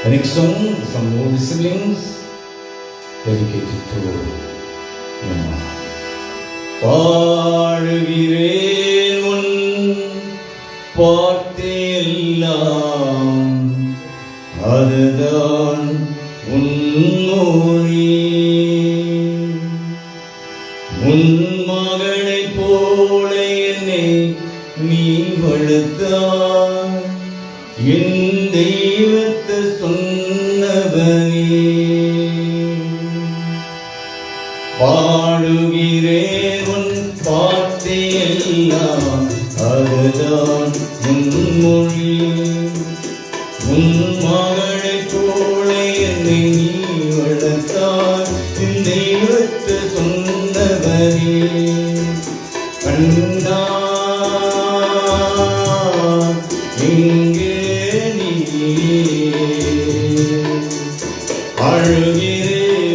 The next song is from all the siblings, dedicated to your mom. பாடுகிறேன் உன் பார்த்தெல்லாம், அதுதான் உன் மொழி. உன் மகனைப் போல என்னை நீ வளர்த்தாய், என் தெய்வத்தை சொன்னவனே. பாடுகிறேன் உன் பாட்டையெல்லாம், அதுதான் உன் மொழி. உன் மகனைப் போல என்னை நீ வளர்த்தாய், என் தெய்வத்தை சொன்னவனே. கண்ணா எங்கே நீ, அழுகிறேன்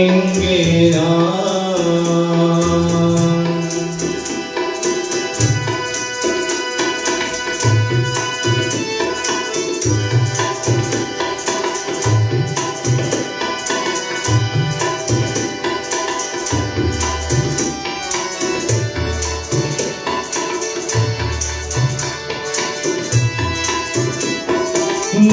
எங்கே நான்.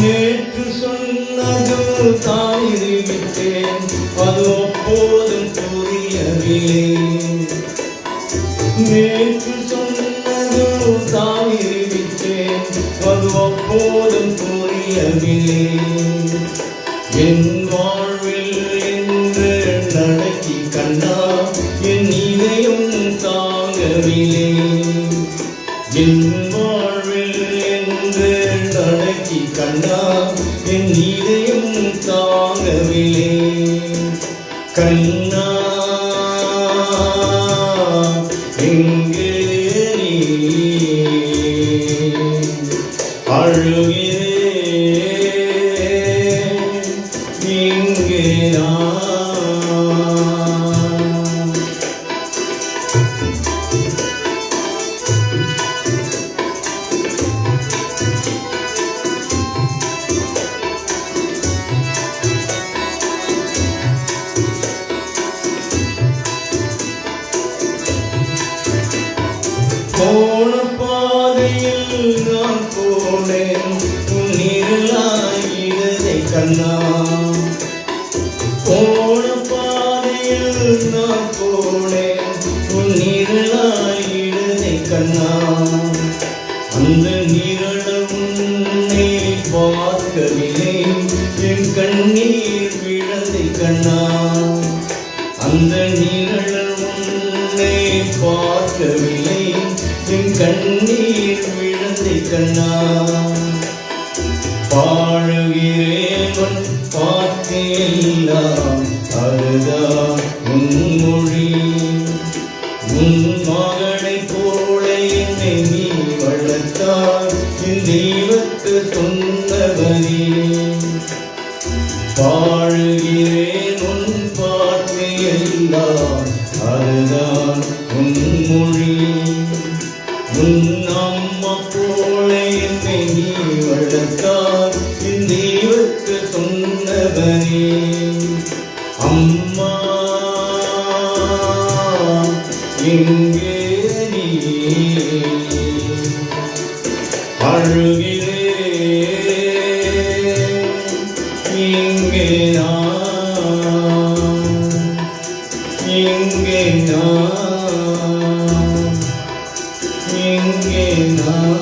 நேற்று சொன்னது தான் இருவிட்டேன், அது அப்போதும் புரியவில்லை. நேற்று சொன்னது தான் இருவிட்டேன், அது அப்போதும் புரியவில்லை. என் வாழ்வில் என்று நடக்கி கண்ணா, என் இதயம் தாங்கவில்லை. என் வாழ்வில் என்று நடக்கி கண்ணா, என் இதயம் தாங்கவில்லை. கண்ணா எங்கே நீ, அழுகிறேன் எங்கே நான். போன பாதையில் நான் போனேன், உன் நிழலாயிடதை கண்ணா. போன பாதையில் நான் போனேன், உன் நிழலாயிடதை கண்ணா. அந்த நிழலும் உன்னை பார்க்கவில்லை, என் கண்ணீர் விழதை கண்ணா. அந்த நிழலும் உன்னை பார்க்கவில்லை, என் கண்ணீர் விழந்தை கண்ணா. பாடுகிறேன் உன் பார்த்தெல்லாம், அதுதான் உன் மொழி. உன் மகனைப் போல என்னை நீ வளர்த்தாய், என் தெய்வத்தை சொன்னவனே. பாடுகிறேன் உன் பார்த்தெல்லாம், அதுதான் உன் மொழி. உன் அம்மா போல என்னை நீ வளர்த்தாய், என் தெய்வத்தை சொன்னவனே. அம்மா எங்கே நீ, அழுகிறேன் எங்கே நான், எங்கே நான், எங்கே நான்.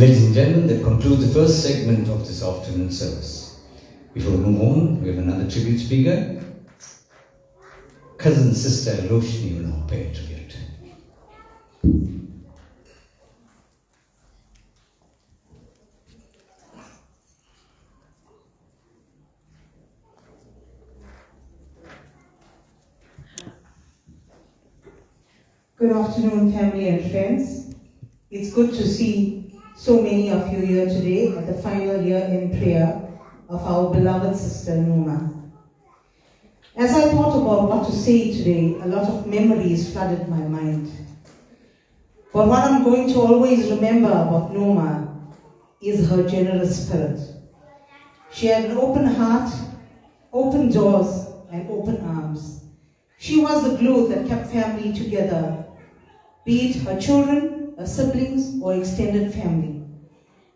Ladies and gentlemen, that concludes the first segment of this afternoon service. Before we move on, we have another tribute speaker. Cousin Sister Roshni will now pay a tribute. Good afternoon, family and friends. It's good to see so many of you here today at the final year in prayer of our beloved sister Numa. As I thought about what to say today, a lot of memories flooded my mind. But what I'm going to always remember about Numa is her generous spirit. She had an open heart, open doors, and open arms. She was the glue that kept family together, be it her children, her siblings, or extended family.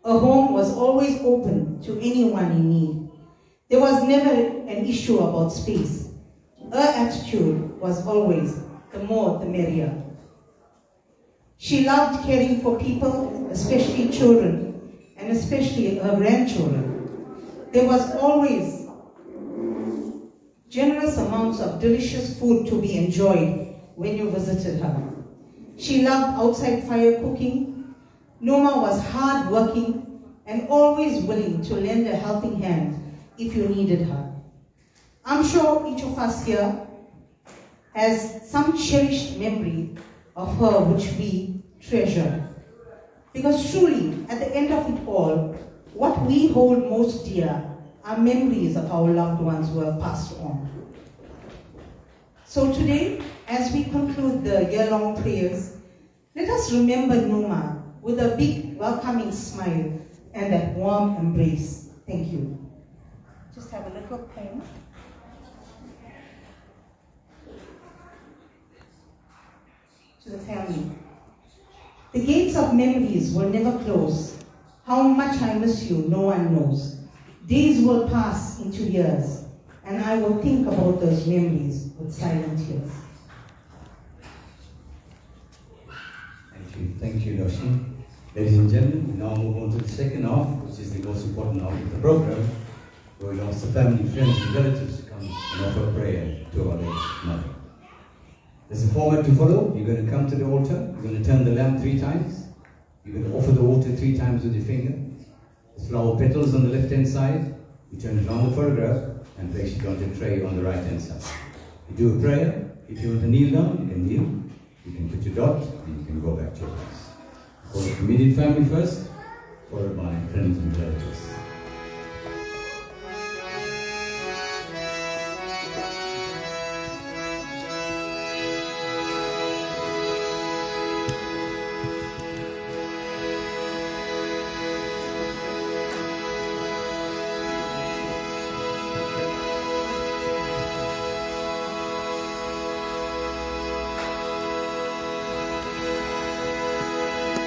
Her home was always open to anyone in need. There was never an issue about space. Her attitude was always, the more the merrier. She loved caring for people, especially children, and especially her grandchildren. There was always generous amounts of delicious food to be enjoyed when you visited her. She loved outside fire cooking. Noma was hard-working and always willing to lend a helping hand if you needed her. I'm sure each of us here has some cherished memory of her which we treasure. Because truly, at the end of it all, what we hold most dear are memories of our loved ones who have passed on. So today, as we conclude the year-long prayers, let us remember Numa with a big welcoming smile and that warm embrace. Thank you. Just have a little poem. To the family. The gates of memories will never close. How much I miss you, no one knows. Days will pass into years, and I will think about those memories with silent tears. Thank you, Roshi. Ladies and gentlemen, we now move on to the second half, which is the most important half of the program, where we ask the family, friends, and relatives to come and offer prayer to our late mother. There's a format to follow. You're going to come to the altar. You're going to turn the lamp 3 times. You're going to offer the water 3 times with your finger. There's flower petals on the left-hand side. You turn it around the photograph and place it on the tray on the right-hand side. You do a prayer. If you want to kneel down, you can kneel. You can put your dot and you can go back to your place. Call the immediate family first, followed by friends and relatives.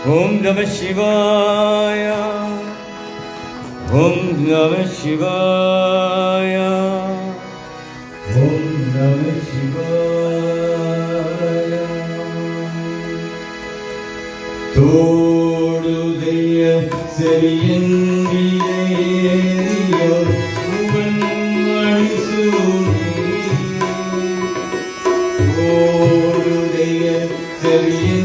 Om Namah Shivaya. Om Namah Shivaya. Om Namah Shivaya. Todudeya Seriyendiya Uvanvanisuri. Todudeya Seriyendiya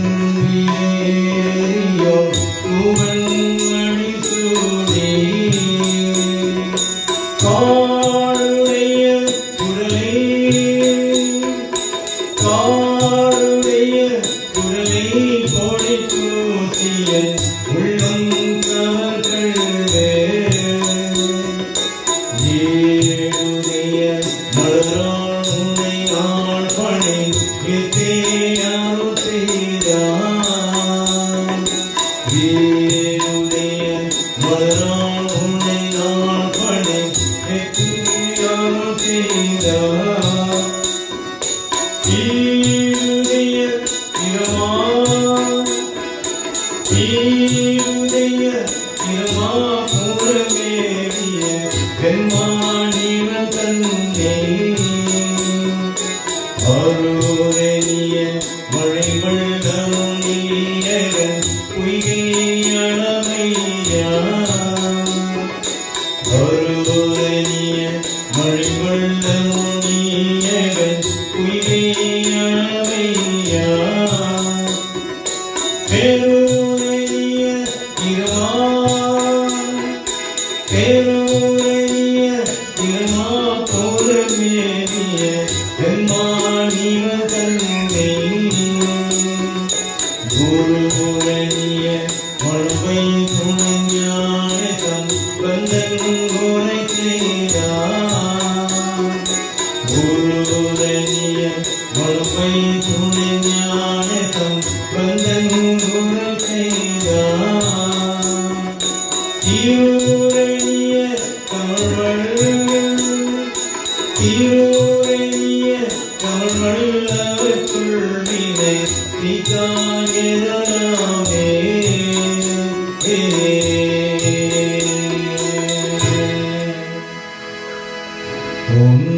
Guru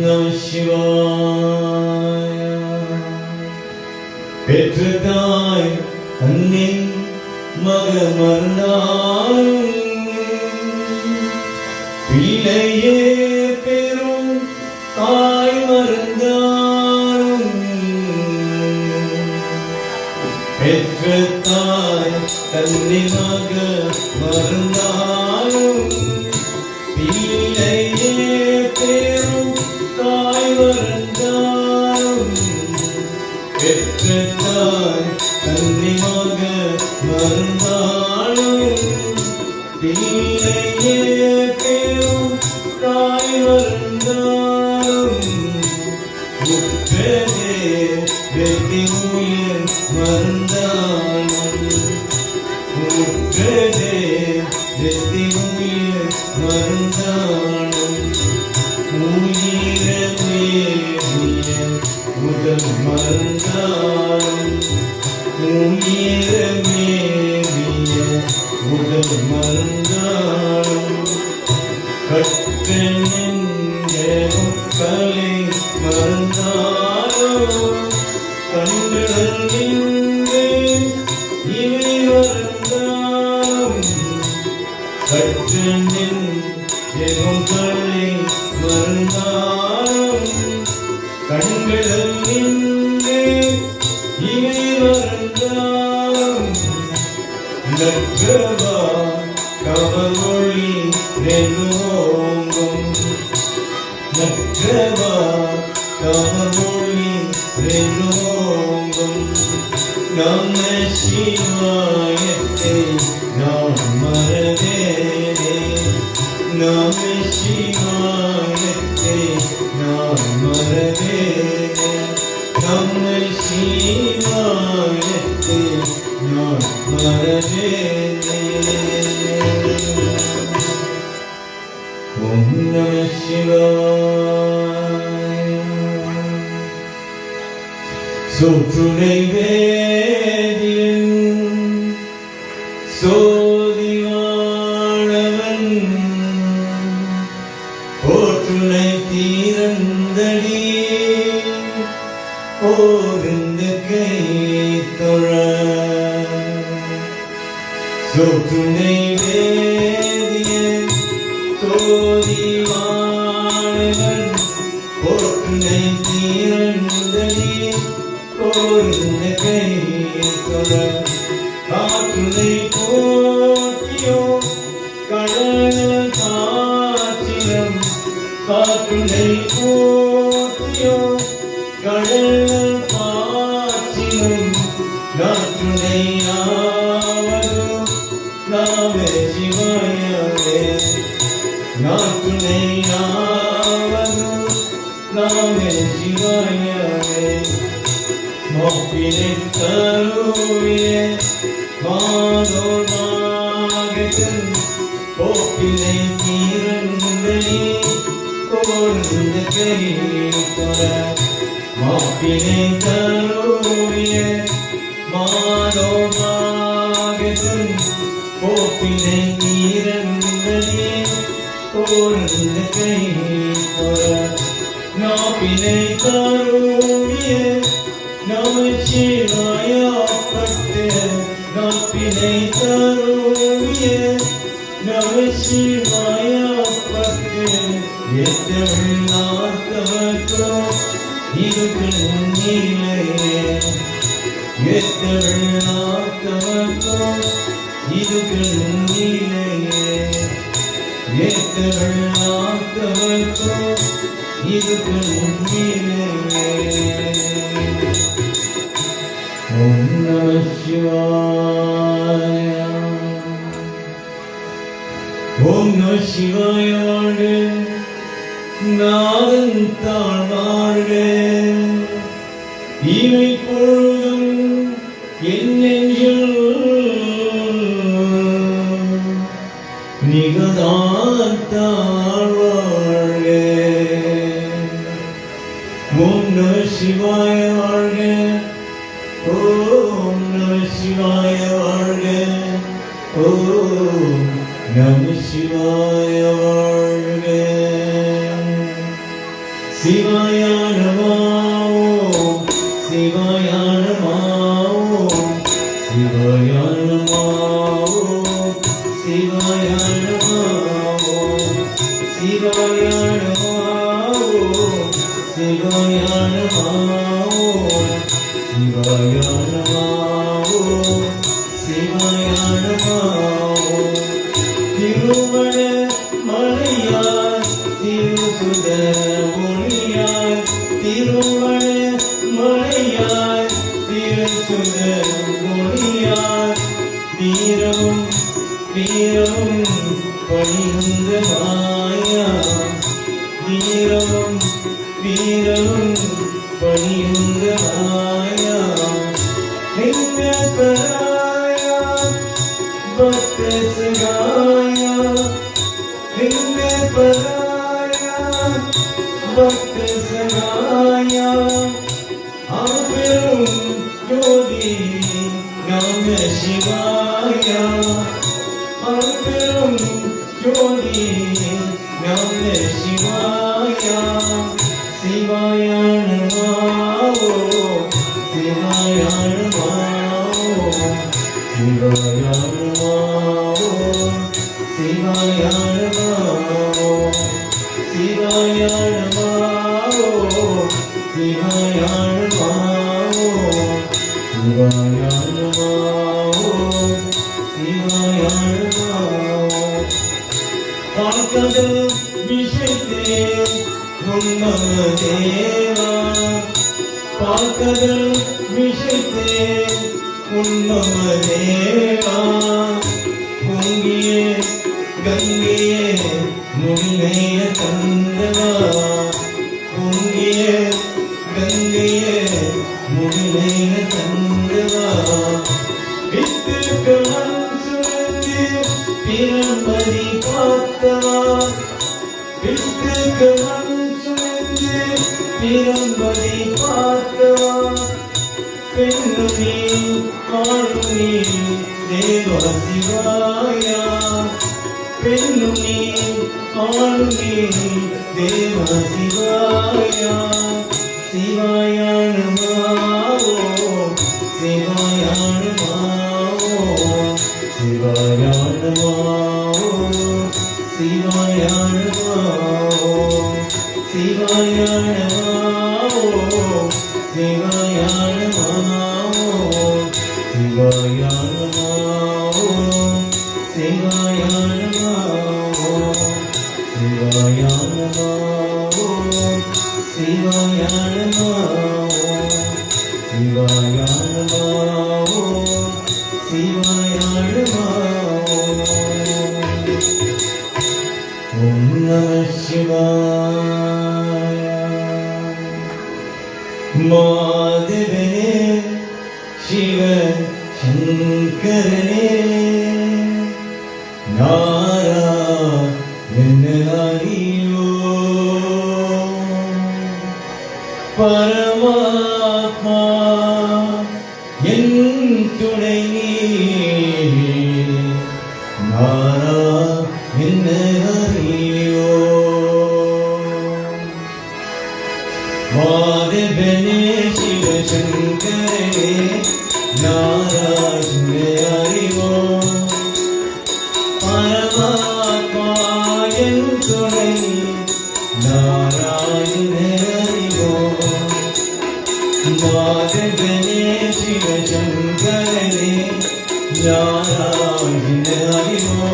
Namah Shivaya. பெற்ற தாய் தன்னின் மகமர்ந்தாலும் பிள்ளையே பெரும் தாய் மறந்தாலும் பெற்ற தாய் தன்னின் மகமர்ந்தாலும் பிள்ளையே பெரும் தாய் மறந்தாலும் பெற்ற தாய் தன்னிமாக மறந்தாலும் பிள்ளையே பெரும் தாய் மறந்தாலும் உற்றதே வெற்றி உயிர் மறந்தாலும் உற்றதே வெற்றி உயிர் மறந்தாலும் உயிரமேறிய முதல் மறந்தாலும் உயிரமேறிய முதல் மறந்தாலும் கற்ற நெஞ்சமும் கலை மறந்தாலும் கண்கள் நின்று இவை மறந்தாலும் கற்ற நெஞ்சமும் கலை மறந்தாலும் கண்கள் நின்று இவை மறந்தாலும் நற்றவா கவலொளி ரெனோங்கும் நற்றவா கவலொளி ரெனோங்கும் நம சிவாயத்தை நான் மறவேனே நம சிவாயத்தை நான் மறவேனே நம சிவாயத்தை நான் மறவேனே ஓம் நம சிவாய சோற்றுனை வேதியன் சோதிவாழவன் போற்றுனை தீரந்தடி ஓர்ந்து கை தொழ சோற்றுனை வேதியன் சோதிவாழவன் போற்றுனை தீரந்தடி ஓர்ந்து கை தொழ காற்றுனை போற்றியோ கடல் காற்றிலும் காற்றுனை போற்றியோ கடல் காற்றிலும் நாற்றுனை ஆவதோ நாம சிவாயவே நாற்றுனை ஆவதோ நாம சிவாயவே மோப்பினை தருவிய மாதோமாகத்தன் போப்பினை தீரந்தனி கோர்ந்த கை தொழ மாப்பினை தருவிய மாதோமாகத்தன் போப்பினை தீரந்தனி கோர்ந்த கை தொழ நாப்பினை தருவிய நம சிவாயப்பட்டு நாப்பினை தருவிய நம சிவாயப்பட்டு எத்தமிழ் நாட்டவர்க்கோ இது நிலையே எத்தமிழ் நாட்டவர்க்கோ இது நிலையே எத்தமிழ் நாட்டவர்க்கோ இது நிலையே ஓம் நம சிவாய ஓம் நம சிவாய வாழ்க நாதன் தாழ் வாழ்க இவை பொழுதும் என் நெஞ்சில் நிகழ்தான் தாழ் வாழ்க ஓம் நம சிவாய வாழ்க ஓம் நம சிவாய வாழ்க ஓம் நம சிவாய வாழ்க Shivaya Namo, Shivaya Namo, Shivaya Namo, Shivaya Namo, Shivaya Namo, Shivaya Namo, Shivaya Namo, Shivaya Namo. Tirumala Malayar, Tirusudar Muliyar, Tirumala Malayar, Tirusudar Muliyar, Tirum, Tirum, Panindra Maya, Tirum, Tirum, Panindra Maya, Hinda Paraya, Bhakta Sagaya, Hinda Paraya, Bhakta Sagaya, Aperum Jodi, Namah Shivaya, Aperum Jodi, Namah Shivaya, Shivaya Namo, Shivaya Namo, Shivaya Namo, Shivaya Namo, Shivaya Namo, Shivaya Namo, Shivaya Namo, Shivaya Namo. Pakadal Vishite Unnama Deva, Pakadal Vishite Unnama Deva, Pungiye Gangiye Mudinaya Kandava, Pungiye Gangiye Mudinaya Kandava, Vittukaman Surati Pirambadi Patava, Vittukaman Surati Pirambadi Patava, Pennuni Karuni Deva Shivaya, Pennuni Karuni Deva Shivaya, Shivaya Namo, Shivaya Namo, Shivaya Namo, Shivaya Namo, Shivaya Namo, Shivaya Namo, Shivaya Namo, Shivaya Namo, Shivaya Namo, Shivaya Namo, Shivaya Namo, Shivaya Namo. Om Namah Shivaya. Madhavane Shiva Shankarane Narayana Hariyo Paramatma En Tunai Narayana Hariyo Madhavane Shiva Shankarane Narayana Hariyo Paramatma En Tunai Narayana Hariyo Madhavane Shiva Shankarane Narayana Hariyo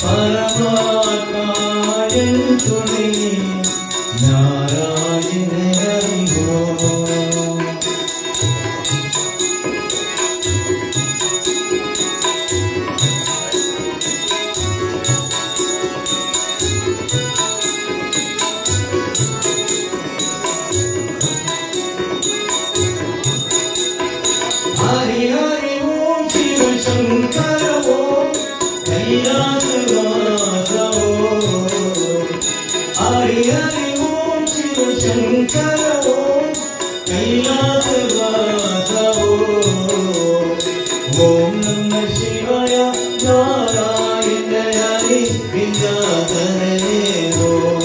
Paramatma En Tunai Narayana Hariyo. Hari Hari Om Shiva Shankara Om Kailasavasa Om. Hari Hari Om Shiva Shankara Om Kailasavasa Om. Om Namah Shivaya Narayana Hari Vindadhare Om.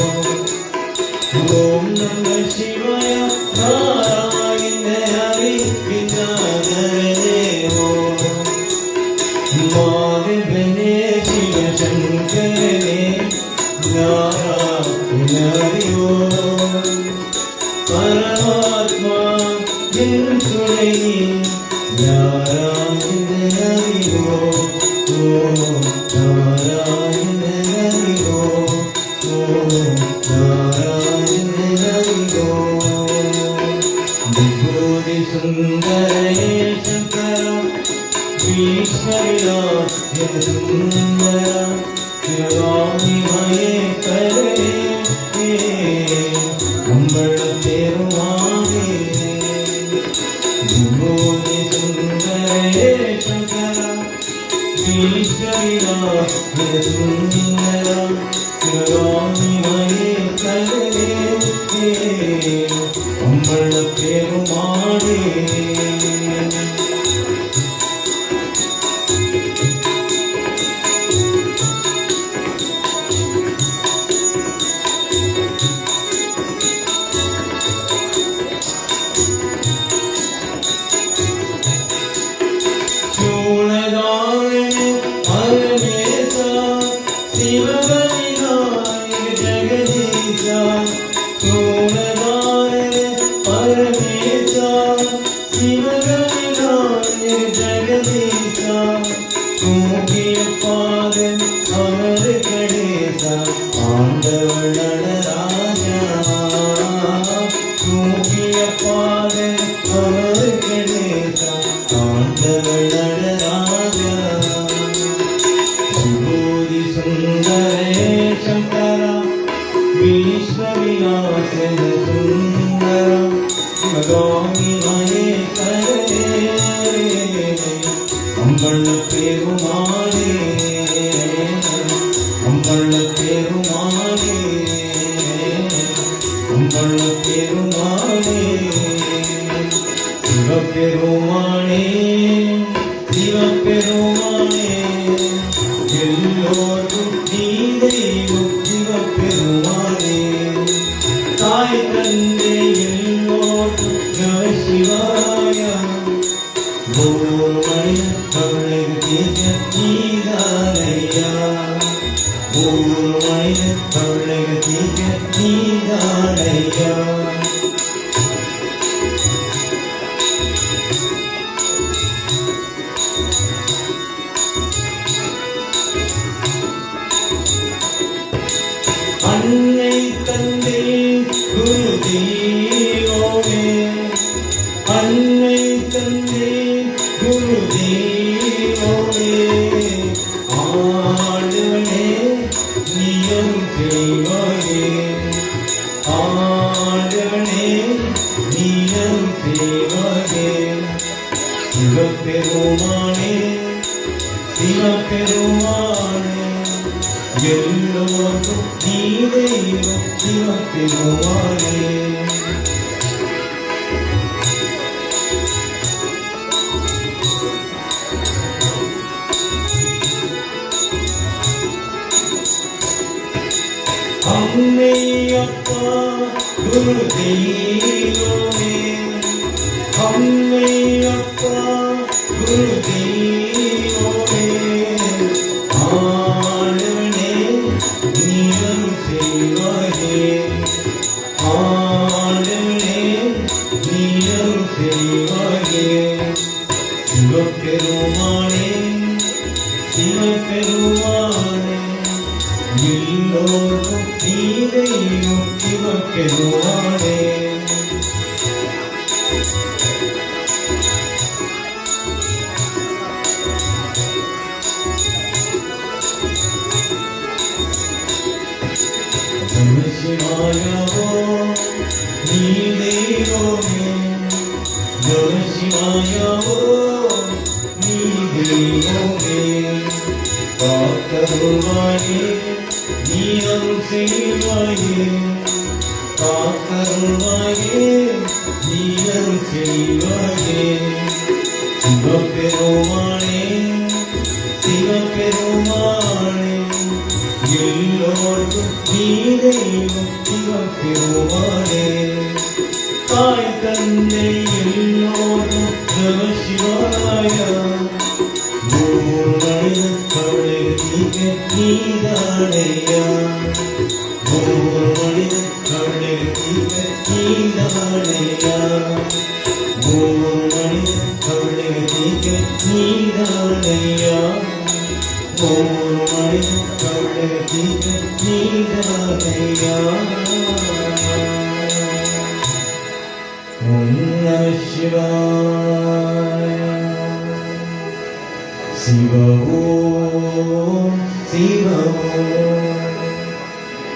Shiva Om, Shiva Om,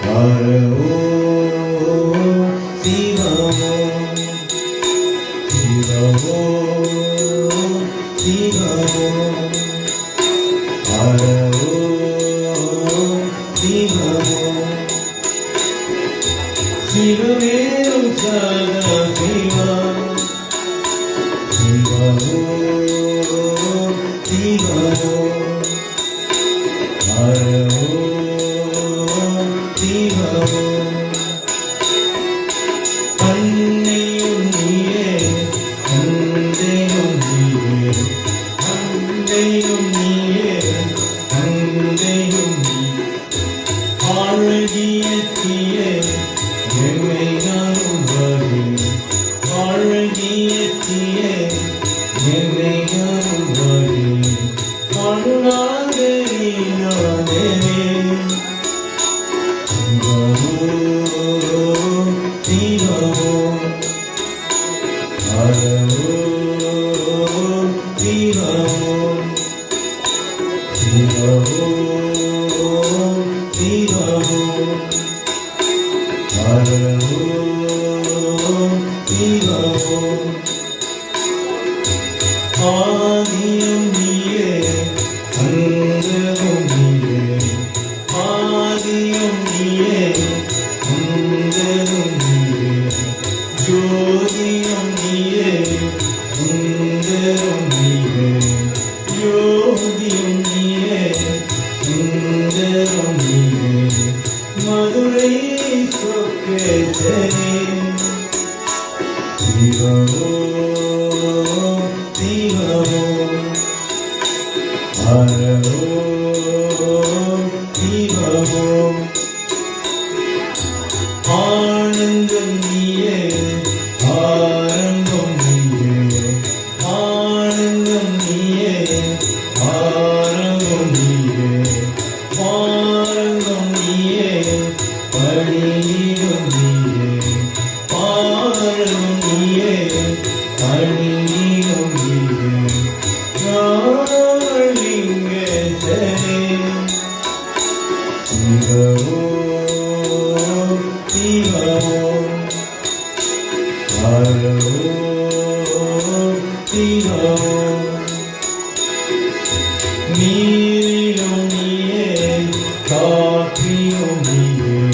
Hara Om, Shiva Om, Shiva Om, Shiva Om, Hara Om, Shiva Om, Shiva Om Sada Shiva, Shiva Om, Shiva Om, Hara Om, Shiva Om, Anneyum Niye, Anneyum Niye, Anneyum Niye, Anneyum Niye, Aragiyetiye, Yemeyanum Vadi, Aragiyetiye, Yemeyanum Vadi, Arunaderi Naderi, Shiva Om, Shiva Om, Hara Om, Shiva Om, Shiva Om, Shiva Om, Hara Om, Shiva Om, Adiyam Niye, Andam Niye, Adiyam Niye, Andam Niye, Jodiyam Niye, Andam Niye, Jodiyam Niye, Andam Niye, Madurai Soketane, Shiva Om, Shiva Om, Hara Om, Shiva Om, Anandam Niye, Arambam Niye, Anandam Niye, Arambam Niye, Arambam Niye, Parinam Niye, Param Niye, Parinam Niye, Nalingesare, Shiva Om, Shiva Om, Hara Om, Shiva Om, Nirilum Niye, Katrilum Niye,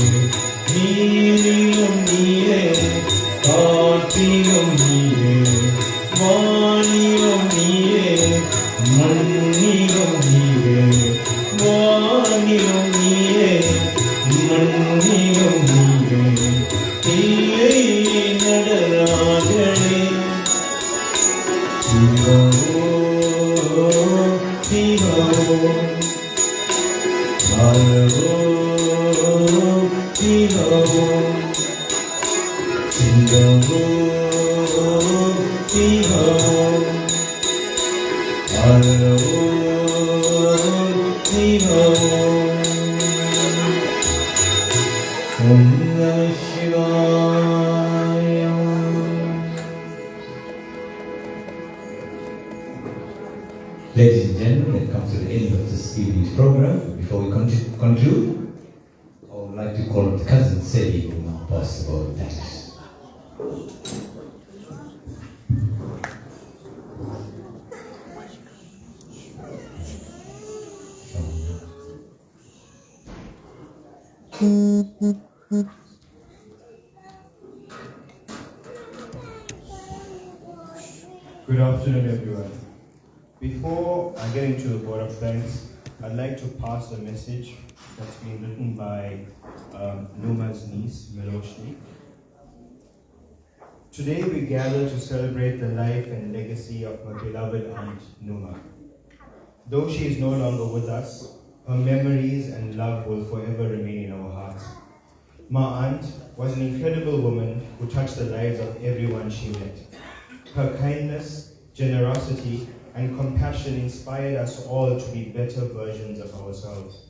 Nirilum Niye, Katrilum Niye, Vanilum Niye, Mannilum Niye, Vanilum Niye, Mannilum Niye, Illai Nadarajane, Shiva Om, Shiva Om, Hara Om, Shiva Om, Shiva Om, Shiva Om, Hara Om, Shiva Om, Om Namah Shivaya. Ladies and gentlemen, that comes to the end of this evening's program. Before we conclude, I would like to call up cousin Sally, who will now pass the vote of thanks. Good afternoon, everyone. Before I get into the word of thanks, I'd like to pass a message that's been written by Numa's niece, Miloshni. Today we gather to celebrate the life and legacy of my beloved aunt, Numa. Though she is no longer with us, her memories and love will forever remain in our hearts. My aunt was an incredible woman who touched the lives of everyone she met. Her kindness, generosity, and compassion inspired us all to be better versions of ourselves.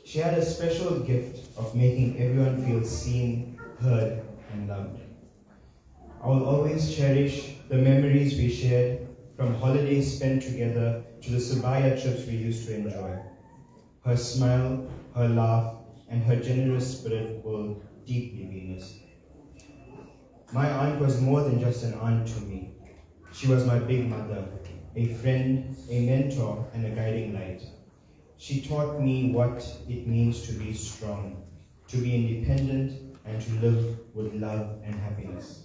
She had a special gift of making everyone feel seen, heard, and loved. I will always cherish the memories we shared from holidays spent together to the Sabaya trips we used to enjoy. Her smile, her laugh, and her generous spirit will deeply be missed. My aunt was more than just an aunt to me. She was my big mother, a friend, a mentor, and a guiding light. She taught me what it means to be strong, to be independent, and to live with love and happiness.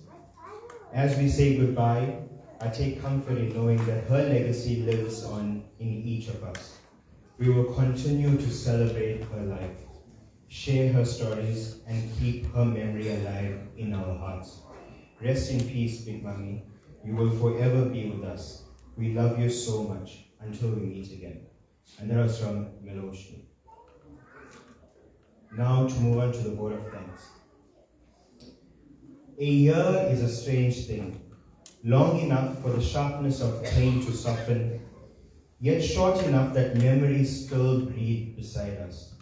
As we say goodbye, I take comfort in knowing that her legacy lives on in each of us. We will continue to celebrate her life, share her stories, and keep her memory alive in our hearts. Rest in peace, Big Mummy. You will forever be with us. We love you so much until we meet again. And that was from Meloshi. Now to move on to the vote of thanks. A year is a strange thing, long enough for the sharpness of pain to soften, yet short enough that memories still breathe beside us.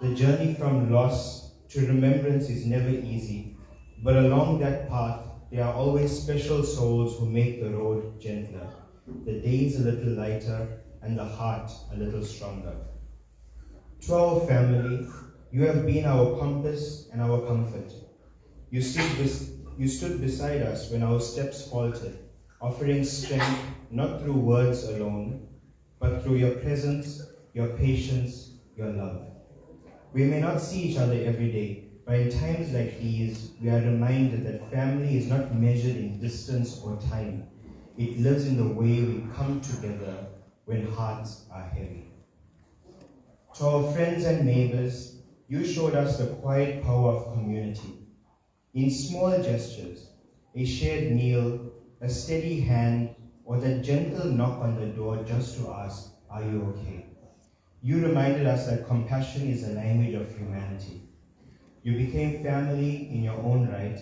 The journey from loss to remembrance is never easy, but along that path, there are always special souls who make the road gentler, the days a little lighter, and the heart a little stronger. To our family, you have been our compass and our comfort. You stood beside us when our steps faltered, offering strength not through words alone, but through your presence, your patience, your love. We may not see each other every day, but in times like these, we are reminded that family is not measured in distance or time. It lives in the way we come together when hearts are heavy. To our friends and neighbors, you showed us the quiet power of community. In small gestures, a shared meal, a steady hand, or that gentle knock on the door just to ask, "Are you okay?" You reminded us that compassion is the language of humanity. You became family in your own right,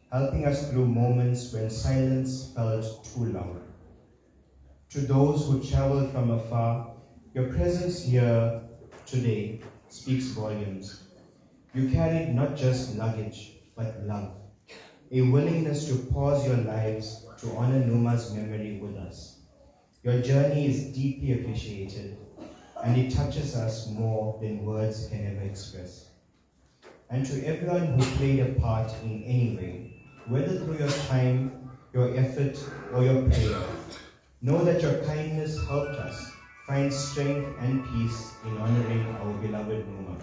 helping us through moments when silence felt too loud. To those who traveled from afar, your presence here today speaks volumes. You carried not just luggage, but love, a willingness to pause your lives to honor Numa's memory with us. Your journey is deeply appreciated, and it touches us more than words can ever express. And to everyone who played a part in any way, whether through your time, your effort, or your prayer, know that your kindness helped us find strength and peace in honoring our beloved Numa.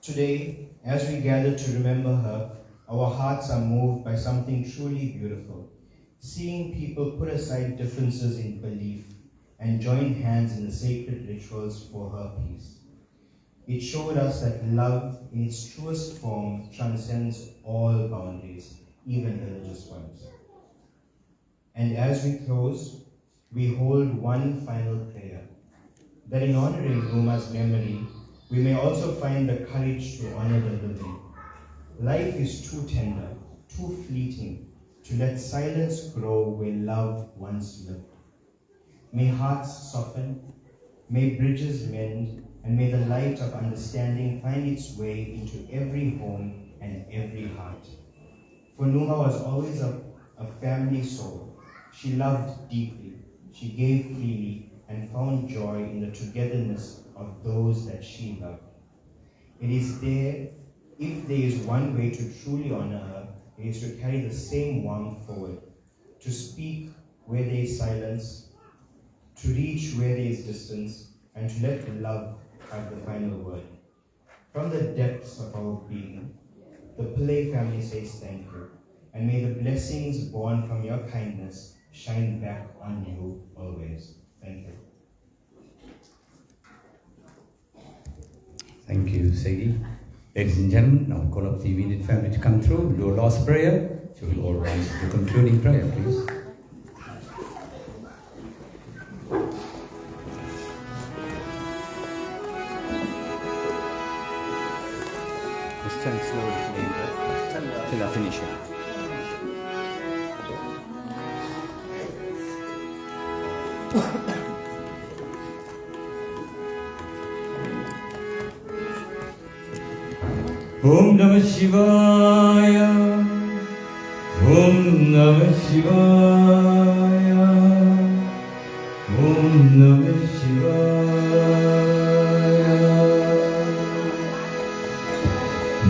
Today, as we gather to remember her, our hearts are moved by something truly beautiful, seeing people put aside differences in belief and join hands in the sacred rituals for her peace. It showed us that love in its truest form transcends all boundaries, even religious ones. And as we close, we hold one final prayer, that in honoring Numa's memory, we may also find the courage to honor the living. Life is too tender, too fleeting, to let silence grow where love once lived. May hearts soften, may bridges mend, and may the light of understanding find its way into every home and every heart. For Numa was always a family soul. She loved deeply, she gave freely, and found joy in the togetherness of those that she loved. If there is one way to truly honor her, it is to carry the same warmth forward, to speak where there is silence, to reach where there is distance, and to let love have the final word. From the depths of our being, the Pillai family says thank you, and may the blessings born from your kindness shine back on you always. Thank you. Thank you, Segi. Ladies and gentlemen, now call up the immediate family to come through. We'll do a last prayer. So we'll all rise to the concluding prayer, please. Just stand slowly till I finish it. Om Namah Shivaya. Om Namah Shivaya. Om Namah Shivaya.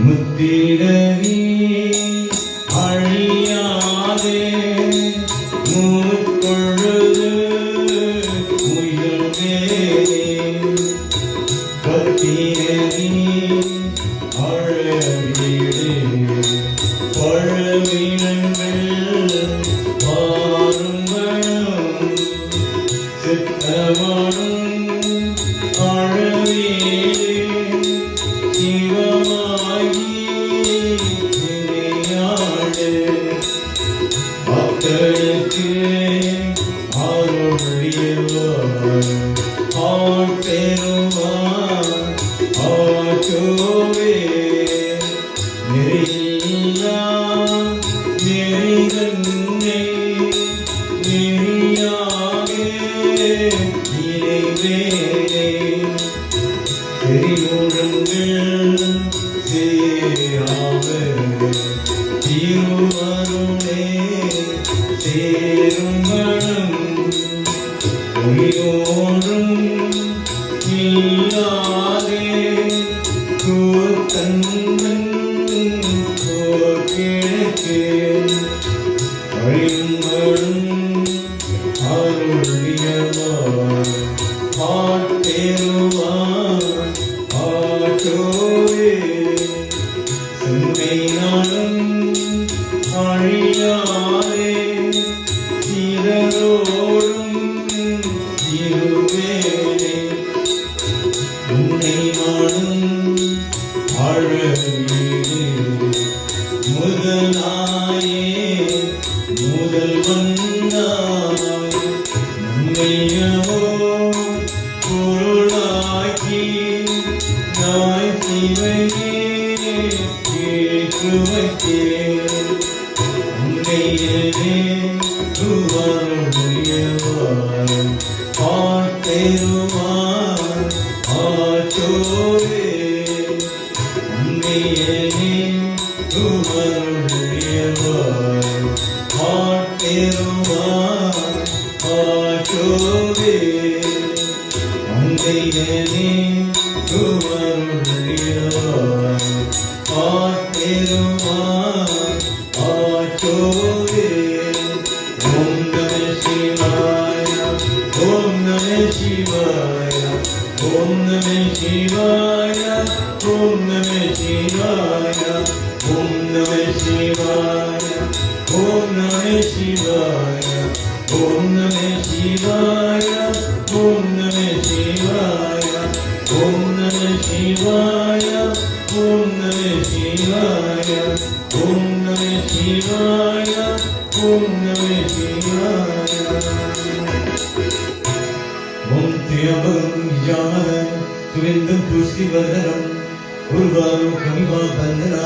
Muttirari அழியாதே முற்பொழுது முயல்வேனே பத்திரனி அழகிடே பழவினங்கள் பாருங்களும் சித்தமனும் அழவேனே சிவமாகி மக்களுக்கு அருளியவர் ஆட்பெருமான் ஆற்றோவே நெறியில்லா நெறிதன்னை நெறியாக இறைவேனே தெரியுங்கள் சேராமல் திருவருளே சேருங்களும் உயிரோடும் இல்லாதே கூத்தன்மன் போக்கிழக்கு அழிங்களும் அருளியவார் ஆட்பெருவார் ஆற்றோவே செம்மை நாளும் அழியாதே சிறரோடும் இருவேனே உன்னை நாளும் அழகீடு முதலாயே முதல் வந்தாய் நம்மையவோ பொருளாக்கி நாய் சிவையே ஏற்றுவைத்தேன் உன்னையே துவருடையவாய் ஆட்பெருமான் ஆற்றோவே உன்னையே துவருடையவாய் ஆட்பெருமான் ஆற்றோவே உன்னையே துவருடையவாய் ஆட்பெருமான் ஆற்றோவே ஓம் நம சிவாய ஓம் நம சிவாய ஓம் நம சிவாய ஓம் நம சிவாய ஓம் நம சிவாய ஓம் நம சிவாய ஓம் நம சிவாய ஓம் நம சிவாய ஓம் நம சிவாய ஓம் நம சிவாய ஓம் நம சிவாய ஓம் நம சிவாய ஓம் திரியம்பகம் விஜாமகம் சுகந்தம் புஷ்டிவர்தனம் உர்வாரும் கவிமா பந்தனா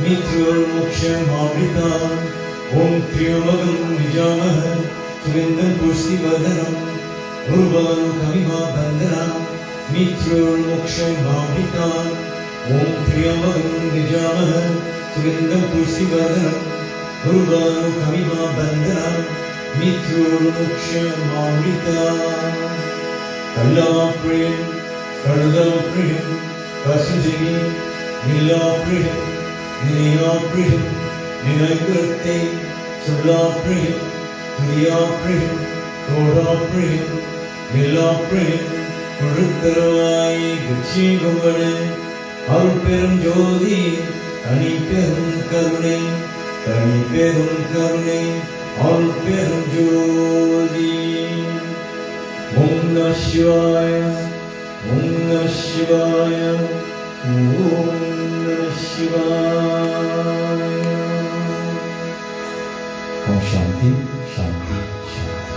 மித்யோர்மோக்ஷமாமிருதாம் ஓம் திரியம்பகம் விஜாமகம் சுகந்தம் புஷ்டிவர்தனம் உர்வாரும் கவிமா பந்தனா மித்யோர்மோக்ஷமாமிருதாம் ஓம் திரியம்பகம் விஜாமகம் சுகந்தம் புஷ்டிவர்தனம் உர்வாரும் கவிமா பந்தனா மித்யோர்மோக்ஷமாமிருதாம் கல்லாப்ரியம் கழுதாப்ரியம் கசுஜினி நிலாப்ரியம் நிலையாப்ரியம் நிலைக்குரத்தை சொல்லாப்ரியம் துரியாப்ரியம் தோடாப்ரியம் எல்லாப்ரியம் கொடுக்கரவாய் குச்சிகுமண அருட்பெரும் ஜோதி தனிப்பெரும் கருணை தனிப்பெரும் கருணை அருட்பெரும் ஜோதி ஓம் நம சிவாய ஓம் நம சிவாய ஓம் நம சிவாய ஓம் சாந்தி சாந்தி சாந்தி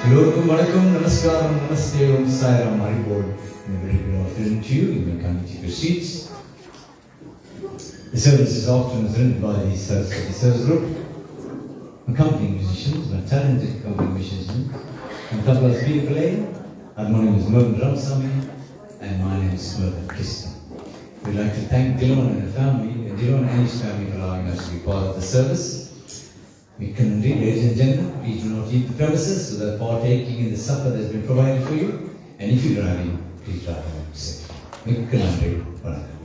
எல்லோருக்கும் வணக்கம் நமஸ்காரம் நமஸ்தே ஓம் Sairam Haribol very good afternoon to you. You may come to your seats. The service this afternoon is rendered by the service group, accompanying musicians, my talented accompanying musicians. And tablas being played, and my name is Mervyn Ramsamy, and my name is Mervyn Krishna. We'd like to thank Dillon and the family, Dillon and his family for allowing us to be part of the service. மிக்க நன்றி. Ladies and gentlemen, please do not leave the premises without partaking in the supper that has been provided for you. And if you're driving, please drive home safe. மிக்க நன்றி. வணக்கம்.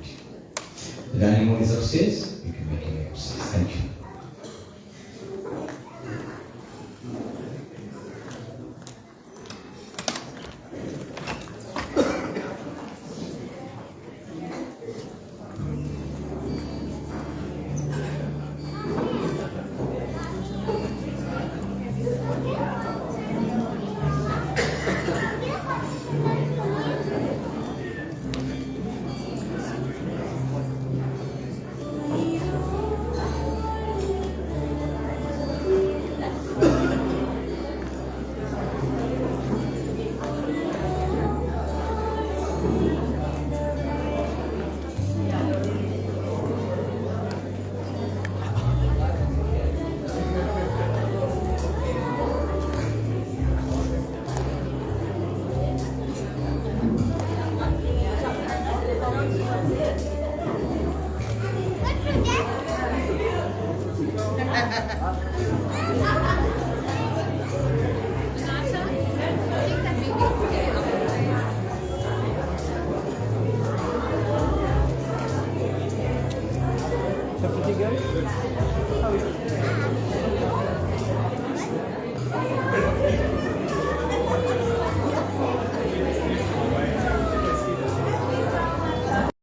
The dining hall is upstairs. You can make your way upstairs. Thank you.